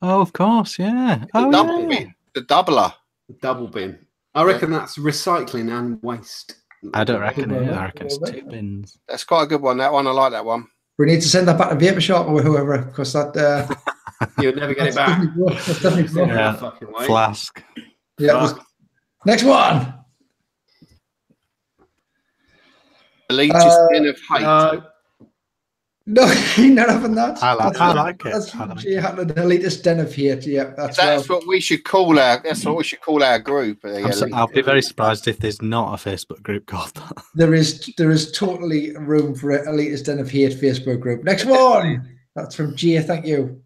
Oh, of course, yeah. The double bin. The doubler. Double bin. I reckon that's recycling and waste. I don't reckon it. I reckon it's 2 bins. That's quite a good one. That one, I like that one. We need to send that back to Vape Shop or whoever, because that you'll never get it back. That's definitely Yeah. Flask. Yeah. Next one. Elitist bin of hate. No, you're not having that. I like it. That's the elitist den of hate. Yeah, that's what we should call our. That's what we should call our group. I'll be very surprised if there's not a Facebook group called that. There is totally room for an elitist den of hate Facebook group. Next one. That's from Gia. Thank you.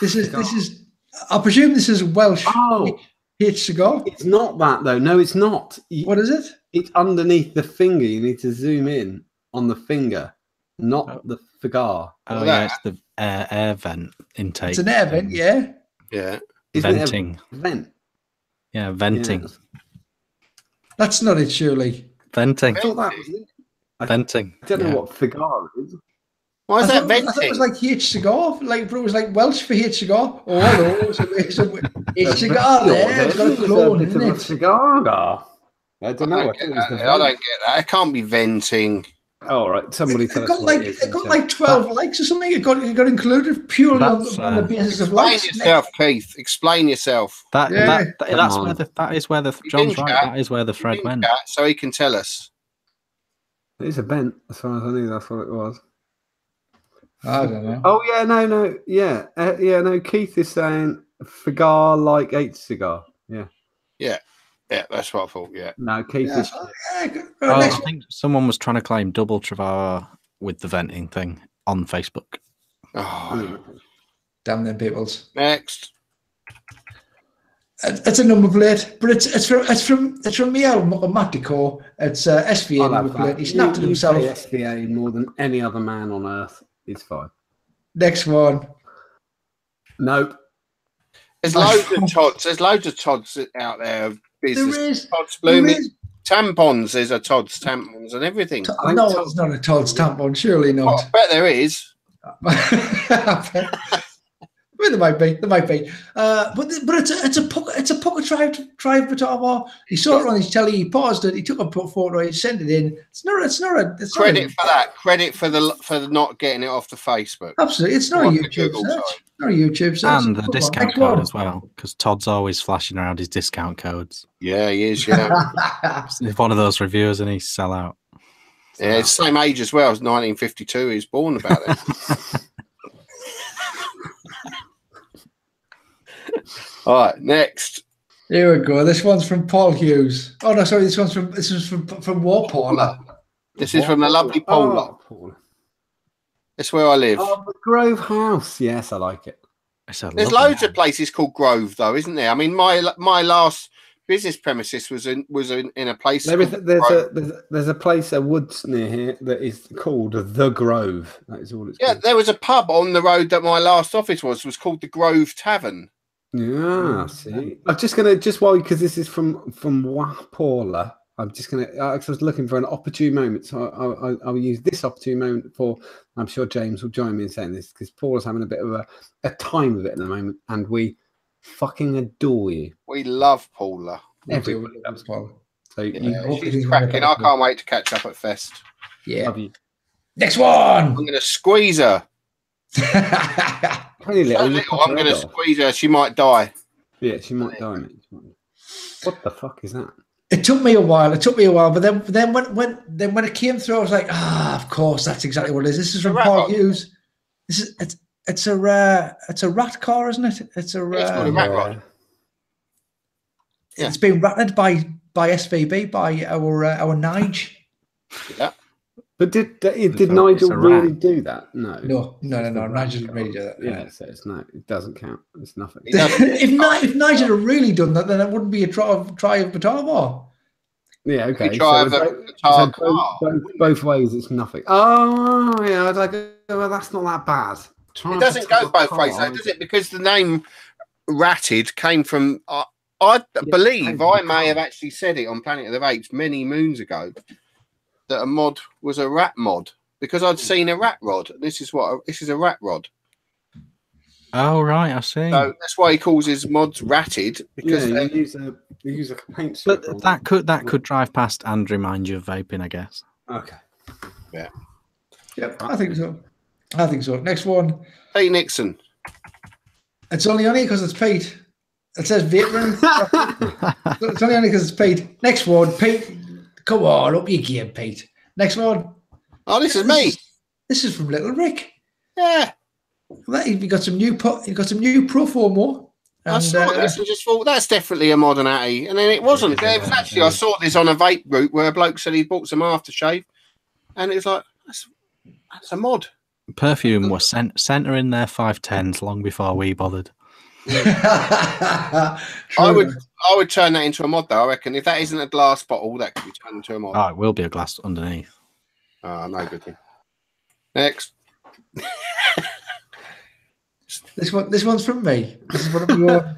This is. I presume this is Welsh. Oh. Hate cigar. It's not that though. No, it's not. What is it? It's underneath the finger. You need to zoom in on the finger, not the cigar. Oh yeah, it's the air vent intake. It's an air vent, yeah. Yeah. Venting. Vent. Yeah, venting. Yes. That's not it, surely. Venting. I thought that was it. Venting. I don't know what cigar is. Why is that venting? I thought it was like H cigar. Like it was like Welsh for H cigar. Oh no, it's a H cigar there. It's got a clone, isn't it? Cigar. I don't know. I don't get that. It can't be venting. All right, somebody tell It us got what like it is. it got like 12 likes or something. It got included purely on That's, the basis of Explain likes. yourself, Keith. Explain yourself. Yeah. That's where that is where the He's John's in right. chat. That is where the He's thread in went. chat, so he can tell us. It's a vent, as far as I knew. That's what it was. I don't know. Oh yeah, no, yeah, no. Keith is saying cigar like 8 cigar. Yeah. Yeah, that's what I thought. Yeah. No, Keith Yeah, is. I think someone was trying to claim double Travare with the venting thing on Facebook. Oh, damn them peoples. next. It's a number plate, but it's from Miel Matico. It's SVA number plate. He snapped it himself. SVA more than any other man on earth is fine. Next one. Nope. There's loads of Tods. There's loads of Tods out there. Of business. There is. Tods blooming. Tampons. There's a Tods tampons and everything. No, it's not a Todd's tampon. Surely Oh, not. I bet there is. Well, there might be. But it's a pocket drive guitar. He saw it on his telly. He paused it. He took a photo. He sent it in. It's not Credit for that. Credit for the not getting it off the Facebook. Absolutely, it's not a YouTube search. Not a YouTube search. And the discount code as well, because Todd's always flashing around his discount codes. Yeah, he is. Yeah, He's one of those reviewers, and he sell out. yeah. It's the same age as well. It's 1952. He was born about it. All right, next. Here we go. This one's from Paul Hughes. Oh no, sorry. This is from Warpaula. This is from the lovely Paula. It's where I live. Oh, the Grove House. Yes, I like it. There's loads of places called Grove, though, isn't there? I mean, my last business premises was in a place. There's a place, a woods near here that is called the Grove. That is all it's called. There was a pub on the road that my last office was called the Grove Tavern. Yeah, see. I'm just gonna because this is from Wapaula. I'm just gonna. I was looking for an opportune moment, so I'll use this opportune moment for. I'm sure James will join me in saying this because Paula's having a bit of a time of it at the moment, and we fucking adore you. We love Paula. Everybody loves Paula. So yeah, she's cracking. I can't wait to catch up at Fest. Yeah. Love you. Next one. I'm gonna squeeze her. Little, I'm going to squeeze her. She might die. Yeah, she might die, mate. What the fuck is that? It took me a while, but then when it came through, I was like, of course, that's exactly what it is. This is from Paul Hughes. It's a rat car, isn't it? It's a rat rod. Yeah. It's been ratted by SVB by our Nige. Yeah. But did Nigel really do that? No. Nigel didn't really do that. Yeah, so it doesn't count. It's nothing. If Nigel had really done that, then it wouldn't be a try of Batar Bar. Yeah, okay. Both ways, it's nothing. Oh, yeah. I was like, well, that's not that bad. It doesn't go both ways, though, does it? Because the name Ratted came from. I believe I may have actually said it on Planet of the Vapes many moons ago. That a mod was a rat mod because I'd seen a rat rod. This is a rat rod. Oh right, I see. So that's why he calls his mods ratted because they use a paint. But that could drive past and remind you of vaping, I guess. Okay. Yeah. Yep, I think so. Next one. Pete Nixon. It's only because it's Pete. It says vaping. It's only because it's Pete. Next one, Pete. Come on, up your game, Pete. Next one. Oh, this is me. This is from Little Rick. Yeah. You got some new pro formo. I saw this and just thought that's definitely a modern Atty, and then it wasn't. There was actually I saw this on a vape route where a bloke said he bought some aftershave, and it was like that's a mod. Perfume was sent her in their 510s long before we bothered. I would turn that into a mod though. I reckon if that isn't a glass bottle, that could be turned into a mod. Oh, it will be a glass underneath. Oh, no good thing. Next. This one's from me. This is one of your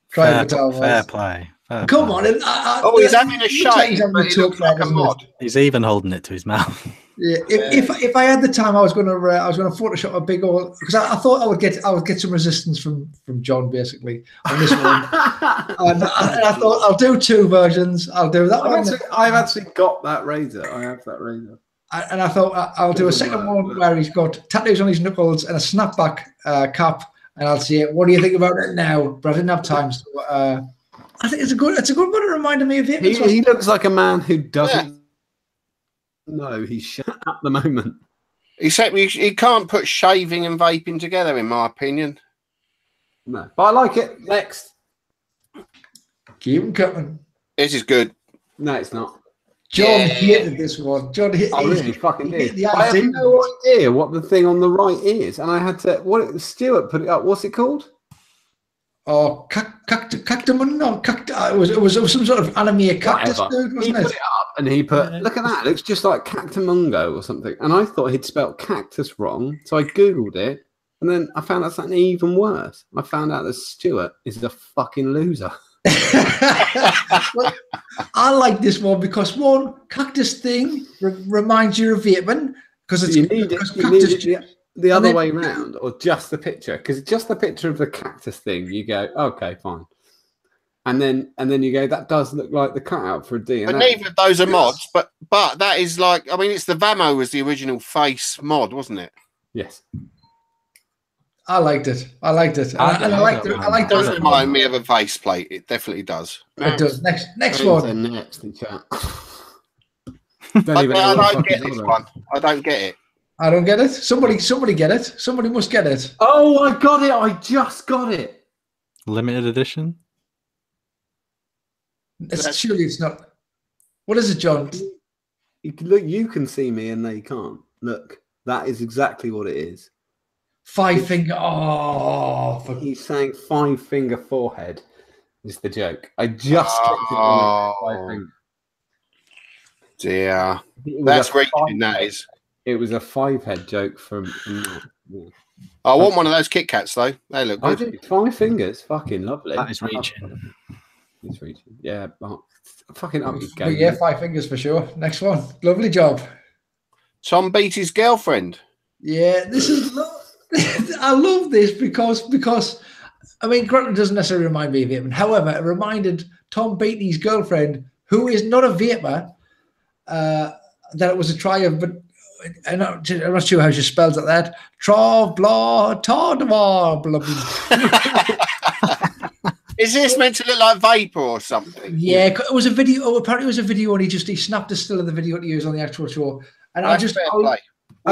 fair play. Come on. He's having a shake, but he looks like a mod. He's even holding it to his mouth. Yeah, if I had the time, I was gonna Photoshop a big old because I thought I would get some resistance from John basically on this one, and I thought I'll do two versions. I'll do that one. I've actually got that razor. I have that razor. And I thought I'll do a second one where he's got tattoos on his knuckles and a snapback cap, and I'll say, "What do you think about it now?" But I didn't have time, so I think it's a good one. It reminded me of him. He looks like a man who doesn't know he's shit at the moment. Except he can't put shaving and vaping together, in my opinion. No, but I like it. Next, Keep him coming. This is good. No, it's not. John hated this one. John hit. I really fucking did. I have no idea what the thing on the right is, and I had to. Stuart put it up. What's it called? Oh, cactamun? No, it was some sort of anime cactus dude, wasn't he it? put it up, and he put, look at that. It looks just like cactamungo or something. And I thought he'd spelled cactus wrong, so I googled it, and then I found out something even worse. I found out that Stuart is a fucking loser. Well, I like this one because one cactus thing reminds you of Vietnam because it's the other way round, or just the picture, because just the picture of the cactus thing, you go, okay, fine, and then you go, that does look like the cutout for a DNA. But neither of those are mods, but that is like, I mean, it's the Vamo was the original face mod, wasn't it? Yes. I liked it. I liked it. I liked it. It does remind me of a face plate. It definitely does. It does. Next one. Next in chat. I don't get this one. I don't get it. I don't get it. Somebody get it. Somebody must get it. Oh, I got it. I just got it. Limited edition. Surely it's not. What is it, John? Look, you can see me and they can't. Look, that is exactly what it is. 5 finger. Oh, he's saying 5 finger forehead is the joke. I just clicked it on 5 finger. Dear, that's reaching. That is. It was a 5-head joke from that. Yeah. I want one of those Kit Kats though. They look good. I did 5 fingers, fucking lovely. That is reaching. He's reaching. Yeah, but fucking up your game. game. Yeah, 5 fingers for sure. Next one. Lovely job. Tom beat his girlfriend. Yeah, this is. I love this because I mean, granted, it doesn't necessarily remind me of Vietnam. However, it reminded Tom Beatty's girlfriend, who is not a Vietnam, that it was a triumph. But I'm not sure how she spells it. That Trav blah blah blah. Is this meant to look like Vapor or something? Yeah, it was a video. Oh, apparently, it was a video, and he snapped a still of the video to use on the actual show. And I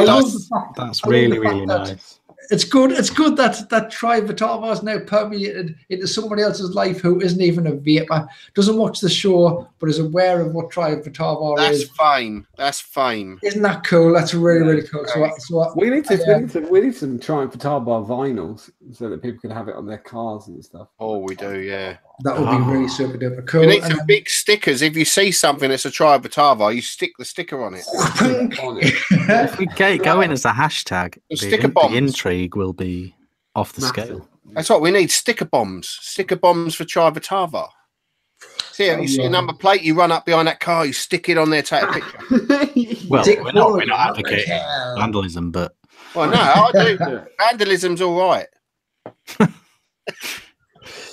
love the fact that's really nice. It's good. It's good that Tri Vitava is now permeated into somebody else's life who isn't even a vapor, doesn't watch the show, but is aware of what Tri Vitava is. That's fine. That's fine. Isn't that cool? That's really cool. So we need some Tri Vitava vinyls so that people can have it on their cars and stuff. Oh, we do, yeah. That would be really super duper cool. You need some big stickers. If you see something that's a Tri Vitava, you stick the sticker on it. If we get going as a hashtag, the intrigue will be off the scale. That's what we need. Sticker bombs for Tri Vitava. See, you see a number plate, you run up behind that car, you stick it on there, take a picture. Well, we're not advocating vandalism, but well, no, I do. Vandalism's all right.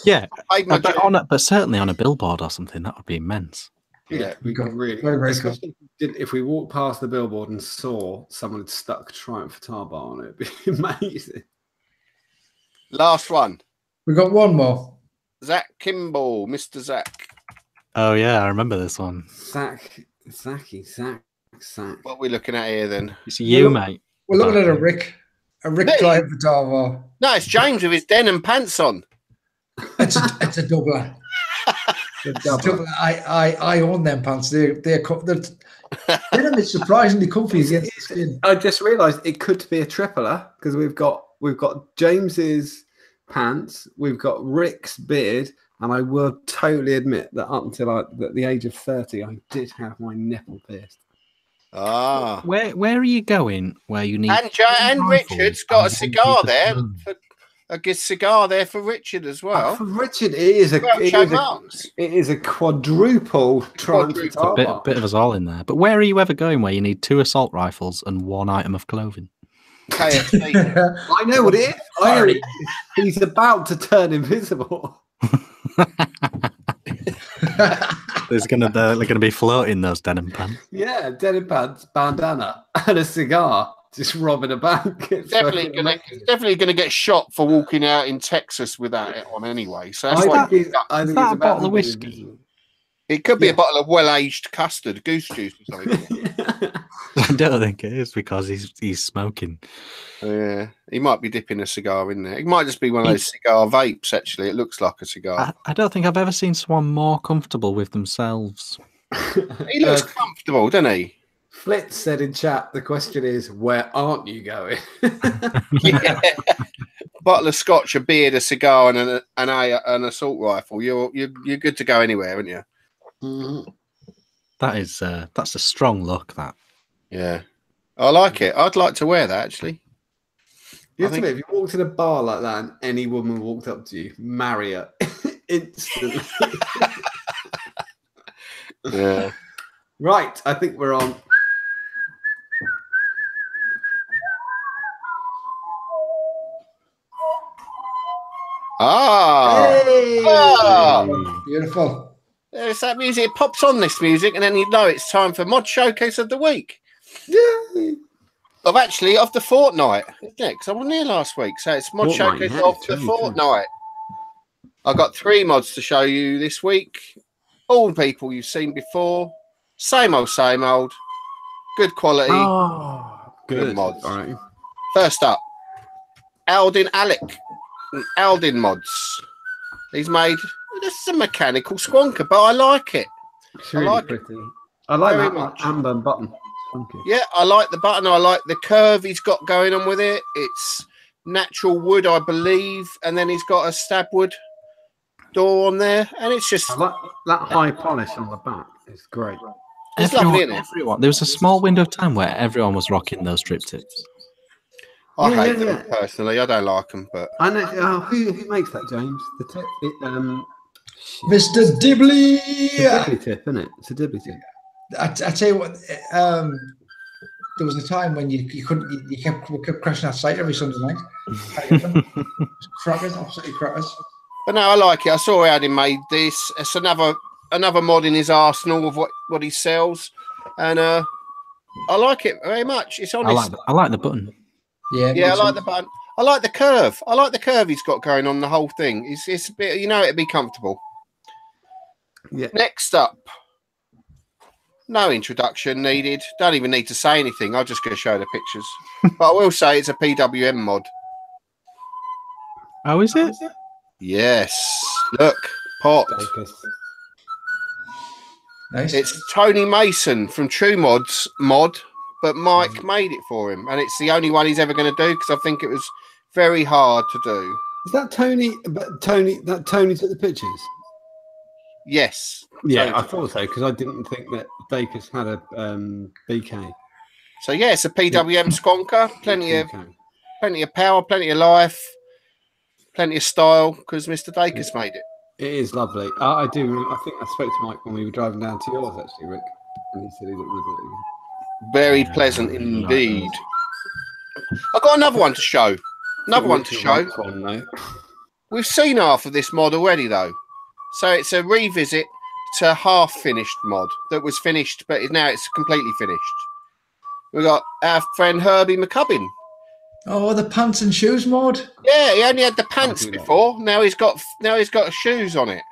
Yeah, but certainly on a billboard or something, that would be immense. Yeah, we got really very cool. If we walked past the billboard and saw someone had stuck Triumph Tar Bar on it, it'd be amazing. Last one. We got one more. Zach Kimball, Mr. Zach. Oh yeah, I remember this one. Zach. What are we looking at here then? It's you, mate. We're looking at a Rick Triumph Tar Bar. No, it's James with his denim pants on. It's a doubler. I own them pants. They're denim is surprisingly comfy against the skin. I just realised it could be a tripler because we've got James's pants, we've got Rick's beard, and I will totally admit that up until at the age of 30, I did have my nipple pierced. Ah, where are you going? Where you need and Richard's got a cigar there. A good cigar there for Richard as well. For Richard, it is a quadruple Triumph. A bit of us all in there. But where are you ever going where you need 2 assault rifles and 1 item of clothing? KFC. I know what it is. He's about to turn invisible. They're gonna be floating those denim pants. Yeah, denim pants, bandana, and a cigar, just robbing a bank. It's definitely gonna get shot for walking out in Texas without it on anyway. So that's I why think Is it's that a about bottle to of be- whiskey? it could be a bottle of well-aged custard, goose juice or something. I don't think it is because he's smoking. Yeah, he might be dipping a cigar in there. It might just be one of those cigar vapes. Actually, it looks like a cigar. I don't think I've ever seen someone more comfortable with themselves. He looks comfortable, doesn't he? Flitz said in chat, the question is, where aren't you going? Yeah. Bottle of scotch, a beard, a cigar, and an assault rifle. You're good to go anywhere, aren't you? Mhm. That's a strong look. That. Yeah, I like it. I'd like to wear that actually. You have to admit, if you walked in a bar like that and any woman walked up to you, marry her instantly. Yeah. Right, I think we're on. Beautiful. There's that music. It pops on this music, and then you know it's time for Mod Showcase of the Week. Yay! Of the fortnight, isn't it? Because I wasn't here last week, so it's Mod Fortnight, Showcase yeah, of the true. fortnight. I've got 3 mods to show you this week. All people you've seen before. Same old. Good quality. Oh, good mods. All right. First up, Aldin Alec. Aldin mods. He's made. This is a mechanical squonker, but I like it. It's really like pretty. I like Very that much. amber button. It's funky. Yeah, I like the button. I like the curve he's got going on with it. It's natural wood, I believe, and then he's got a stab wood door on there, and it's just I like that high polish on the back. It's great. It's lovely, isn't it? Everyone. There was a small window of time where everyone was rocking those strip tips. I Yeah, hate yeah, them personally. I don't like them, but I know who makes that, James. The tip, Mr. Dibley. it's a dibbly tip, isn't it? It's a dibbly tip. I tell you what, there was a time when you couldn't, you kept crashing that site every Sunday night. Crackers, absolutely crackers. no, I like it. I saw how he made this. It's another mod in his arsenal of what he sells, and I like it very much. It's honest. I like the button. Yeah, I like the button. I like the curve. I like the curve he's got going on the whole thing. It's a bit, it'd be comfortable. Yeah. Next up, no introduction needed. Don't even need to say anything. I'm just going to show the pictures. But I will say it's a PWM mod. Oh, is it? Yes. Look, pop. Nice. It's Tony Mason from True Mods mod, but Mike made it for him, and it's the only one he's ever going to do because I think it was very hard to do. Is that Tony? But Tony took the pictures. Yes. Yeah, Tony. I thought so because I didn't think that Dacus had a BK. So yeah, it's a PWM squonker. Plenty of power, plenty of life, plenty of style because Mr. Dacus made it. It is lovely. I do. I think I spoke to Mike when we were driving down to yours, actually, Rick, and he said he looked lovely again. Very pleasant indeed. I've got another one to show. We've seen half of this mod already, though. So it's a revisit to half-finished mod that was finished, but now it's completely finished. We've got our friend Herbie McCubbin. Oh, the pants and shoes mod. Yeah, he only had the pants before. Now he's got shoes on it,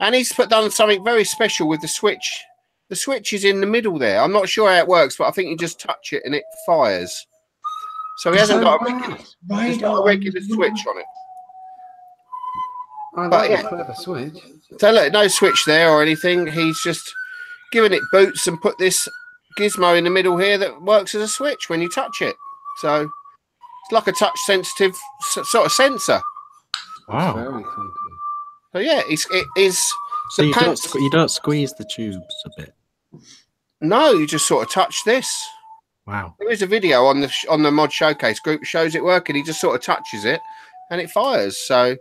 and he's done something very special with the switch. The switch is in the middle there. I'm not sure how it works, but I think you just touch it and it fires. So he hasn't got a regular switch on it. I like that clever switch. So look, no switch there or anything. He's just given it boots and put this gizmo in the middle here that works as a switch when you touch it. So it's like a touch sensitive sort of sensor. Wow. Very funky. So yeah, it is. So you don't squeeze the tubes a bit. No, you just sort of touch this. Wow. There is a video on the Mod Showcase group that shows it working. He just sort of touches it and it fires. So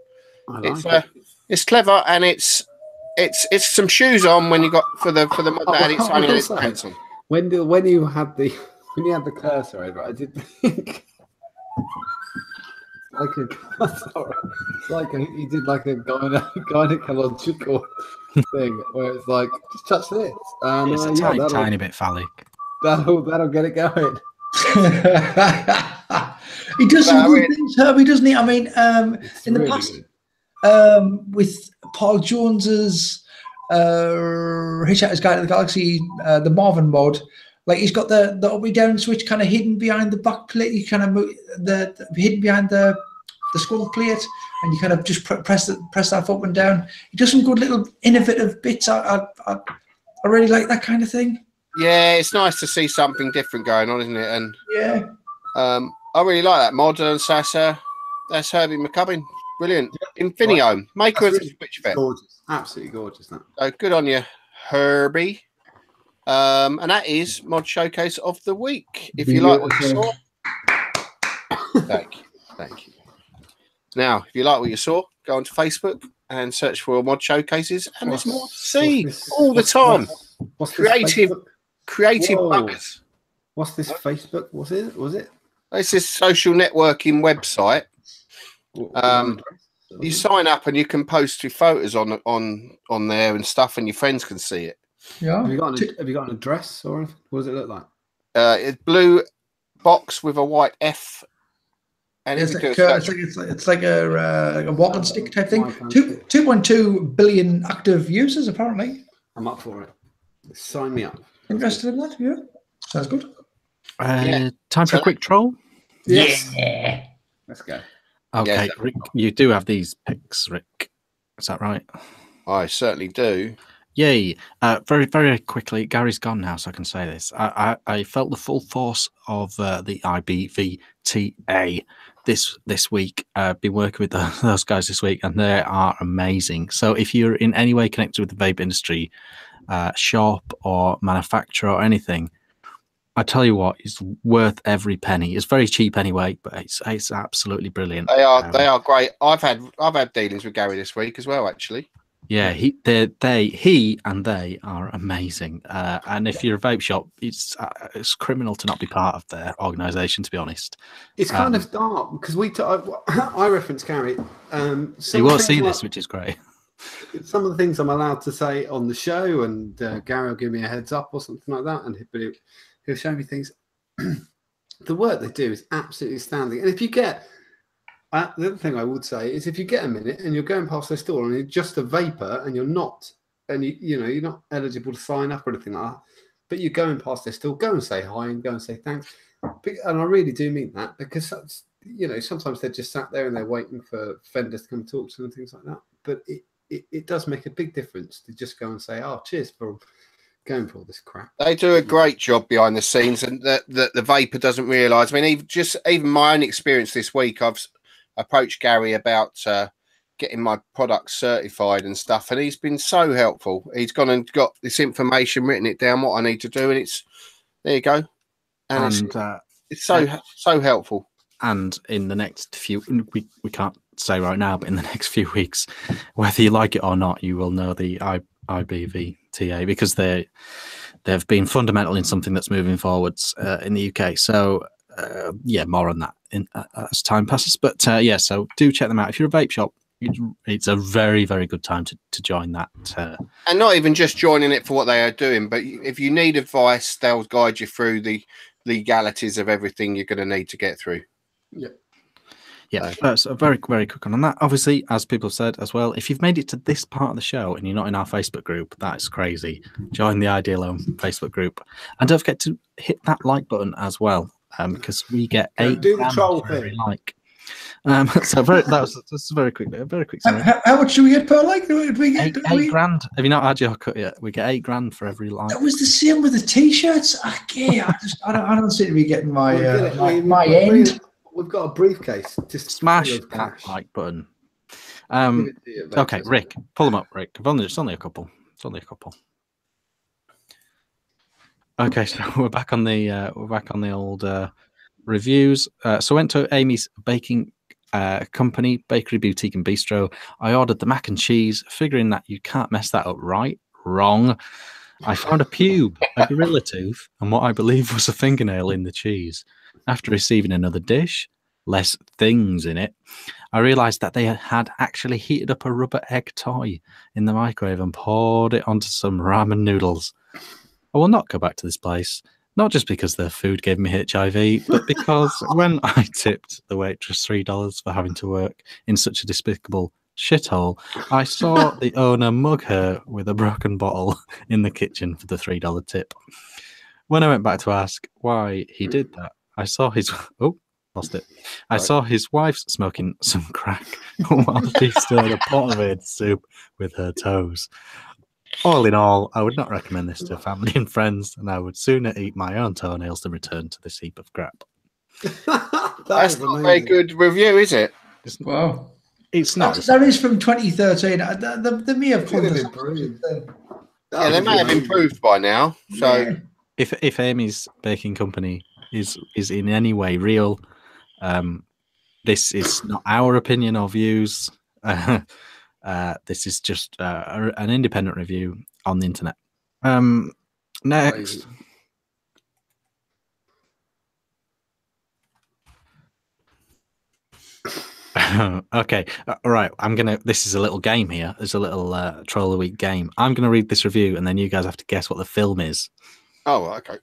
it's clever, and it's some shoes on when you got for the mod and it's only its pants on. When you had the cursor over, I did think he did like a gynecological thing where it's like, just touch this. And It's a yeah, tiny, that'll, tiny bit phallic. that'll get it going. He does some Well, good things, Herbie, doesn't he? I mean, It's in the really past, good. with Paul Jones's Hitchhiker's Guide to the Galaxy, the Marvin mod, like he's got the up and down switch kind of hidden behind the back plate. You kind of move the hidden behind the skull plate, and you kind of just press that up and down. He does some good little innovative bits. I really like that kind of thing. Yeah, it's nice to see something different going on, isn't it? And Yeah. I really like that mod, and that's Herbie McCubbin. Brilliant. Infinio, maker of the Switch Vet. Gorgeous. Absolutely gorgeous. That. So good on you, Herbie. And that is Mod Showcase of the Week. If you like what you saw, thank you. Now, if you like what you saw, go onto Facebook and search for Mod Showcases, and there's more to see all the time. What's Creative Whoa. buggers. What's this Facebook? Was it? It's this social networking website. You sign up and you can post your photos on there and stuff, and your friends can see it. Yeah. Have you got an address or anything? What does it look like? It's blue box with a white F. And It's like a walking stick type thing. 2.2 billion active users, apparently. I'm up for it. Sign me up. Interested in that? Yeah. Sounds good. Time for a quick troll? Yes. Yeah. Let's go. Okay, Yes. Rick, you do have these pics, Rick. Is that right? I certainly do. Yay. Very, very quickly, Gary's gone now, so I can say this. I felt the full force of the IBVTA this week. I've been working with those guys this week, and they are amazing. So if you're in any way connected with the vape industry, shop or manufacturer or anything, I tell you what, it's worth every penny. It's very cheap anyway, but it's absolutely brilliant. They are great. I've had dealings with Gary this week as well, actually. Yeah, he and they are amazing. And if you're a vape shop, it's criminal to not be part of their organisation. To be honest, It's kind of dark because I reference Gary. You won't see this, which is great. Some of the things I'm allowed to say on the show, and Gary will give me a heads up or something like that, and he'll show me things. The work they do is absolutely astounding. And if you get the other thing I would say is if you get a minute and you're going past their store and you're just a vapor and you're not eligible to sign up or anything like that, but you're going past their store, go and say hi and go and say thanks. And I really do mean that, because that's, sometimes they're just sat there and they're waiting for vendors to come talk to them and things like that. But it does make a big difference to just go and say, oh, cheers for going for all this crap. They do a great job behind the scenes, and the vapor doesn't realise. I mean, even my own experience this week, I've approached Gary about getting my products certified and stuff, and he's been so helpful. He's gone and got this information, written it down, what I need to do, and there you go. And it's so helpful. And in the next few, we can't say right now, but in the next few weeks, whether you like it or not, you will know the IBVTA, because they've been fundamental in something that's moving forwards in the UK. So more on that as time passes. But so do check them out. If you're a vape shop, it's a very, very good time to join that. And not even just joining it for what they are doing, but if you need advice, they'll guide you through the legalities of everything you're going to need to get through. Yeah, so very, very quick on that. Obviously, as people have said as well, if you've made it to this part of the show and you're not in our Facebook group, that's crazy. Join the Ideal Home Facebook group. And don't forget to hit that like button as well, because we get 8 do the troll for every thing. like. So that's very quickly. A very quick summary. How much do we get per like? Did we get $8 grand. Have you not had your cut yet? We get $8 grand for every like. That was the same with the t-shirts. I don't seem to be getting my end. We've got a briefcase. Just Smash that like button. Okay, Rick, pull them up, Rick. It's only a couple. Okay, so we're back on the old reviews. So I went to Amy's baking company, bakery, boutique, and bistro. I ordered the mac and cheese, figuring that you can't mess that up, right? Wrong. I found a pube, a gorilla tooth, and what I believe was a fingernail in the cheese. After receiving another dish, less things in it, I realised that they had actually heated up a rubber egg toy in the microwave and poured it onto some ramen noodles. I will not go back to this place, not just because their food gave me HIV, but because when I tipped the waitress $3 for having to work in such a despicable shithole, I saw the owner mug her with a broken bottle in the kitchen for the $3 tip. When I went back to ask why he did that, I saw his... Oh, lost it. I saw his wife smoking some crack while she stirred a pot of it soup with her toes. All in all, I would not recommend this to family and friends, and I would sooner eat my own toenails than return to this heap of crap. That's not a very good review, is it? Wow. It's not. That is from 2013. They may have pulled this. Yeah, they may have improved by now. So, if Amy's baking company is in any way real, this is not our opinion or views. This is just an independent review on the internet. Next. Okay, all right. This is a little game here. There's a little troll of the week game. I'm gonna read this review, and then you guys have to guess what the film is. oh, okay.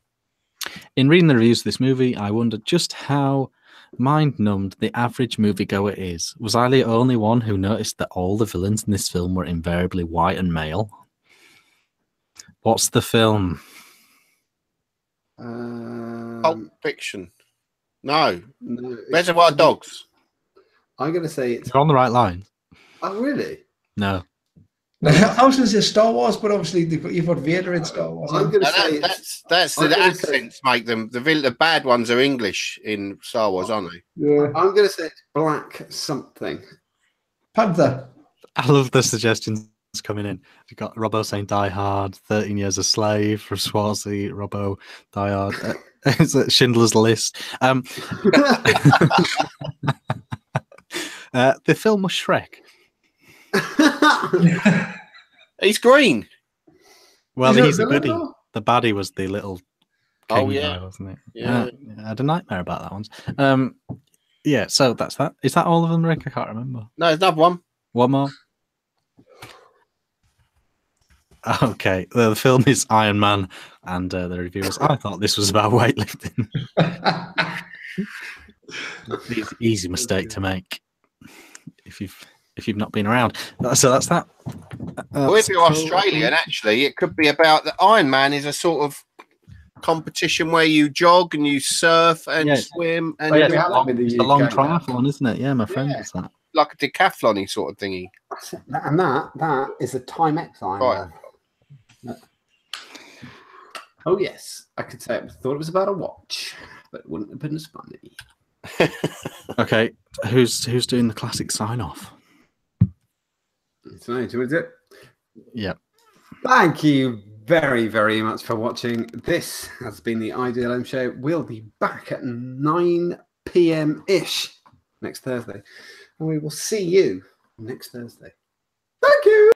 In reading the reviews of this movie, I wondered just how mind-numbed the average moviegoer is. Was I the only one who noticed that all the villains in this film were invariably white and male? What's the film? Pulp Fiction. No. No, Reservoir Dogs. I'm going to say it's... You're on the right line. Oh, really? No. I was going to say Star Wars, but obviously you've got Vader in Star Wars. I'm going to No, say that's the accents make them. The bad ones are English in Star Wars, aren't they? Yeah. I'm going to say it's Black something. Panther. I love the suggestions coming in. We've got Robbo saying Die Hard, 13 Years a Slave from Swarzy, Robbo, Die Hard. It's Schindler's List. The film was Shrek. He's green. Well, Is it he's a villain, goodie. though? The baddie was the little king Oh, yeah. guy, wasn't it? Yeah. I had a nightmare about that one. Yeah, so that's that. Is that all of them, Rick? I can't remember. No, there's another one. One more. Okay, the film is Iron Man, and the reviewers. I thought this was about weightlifting. Easy mistake to make if you've not been around. So that's that. Well, if you're Australian, actually, it could be about the Iron Man is a sort of competition where you jog and you surf and swim and it's the a long UK. triathlon, isn't it? Yeah, my friend does that. like a decathlon sort of thingy. And that is a Timex Iron Right. Man. Oh yes, I could say thought it was about a watch, but it wouldn't have been as funny. Okay, who's doing the classic sign off? So, is it? Yeah. Thank you very, very much for watching. This has been the Ideal M Show. We'll be back at 9 p.m. ish next Thursday, and we will see you next Thursday. Thank you.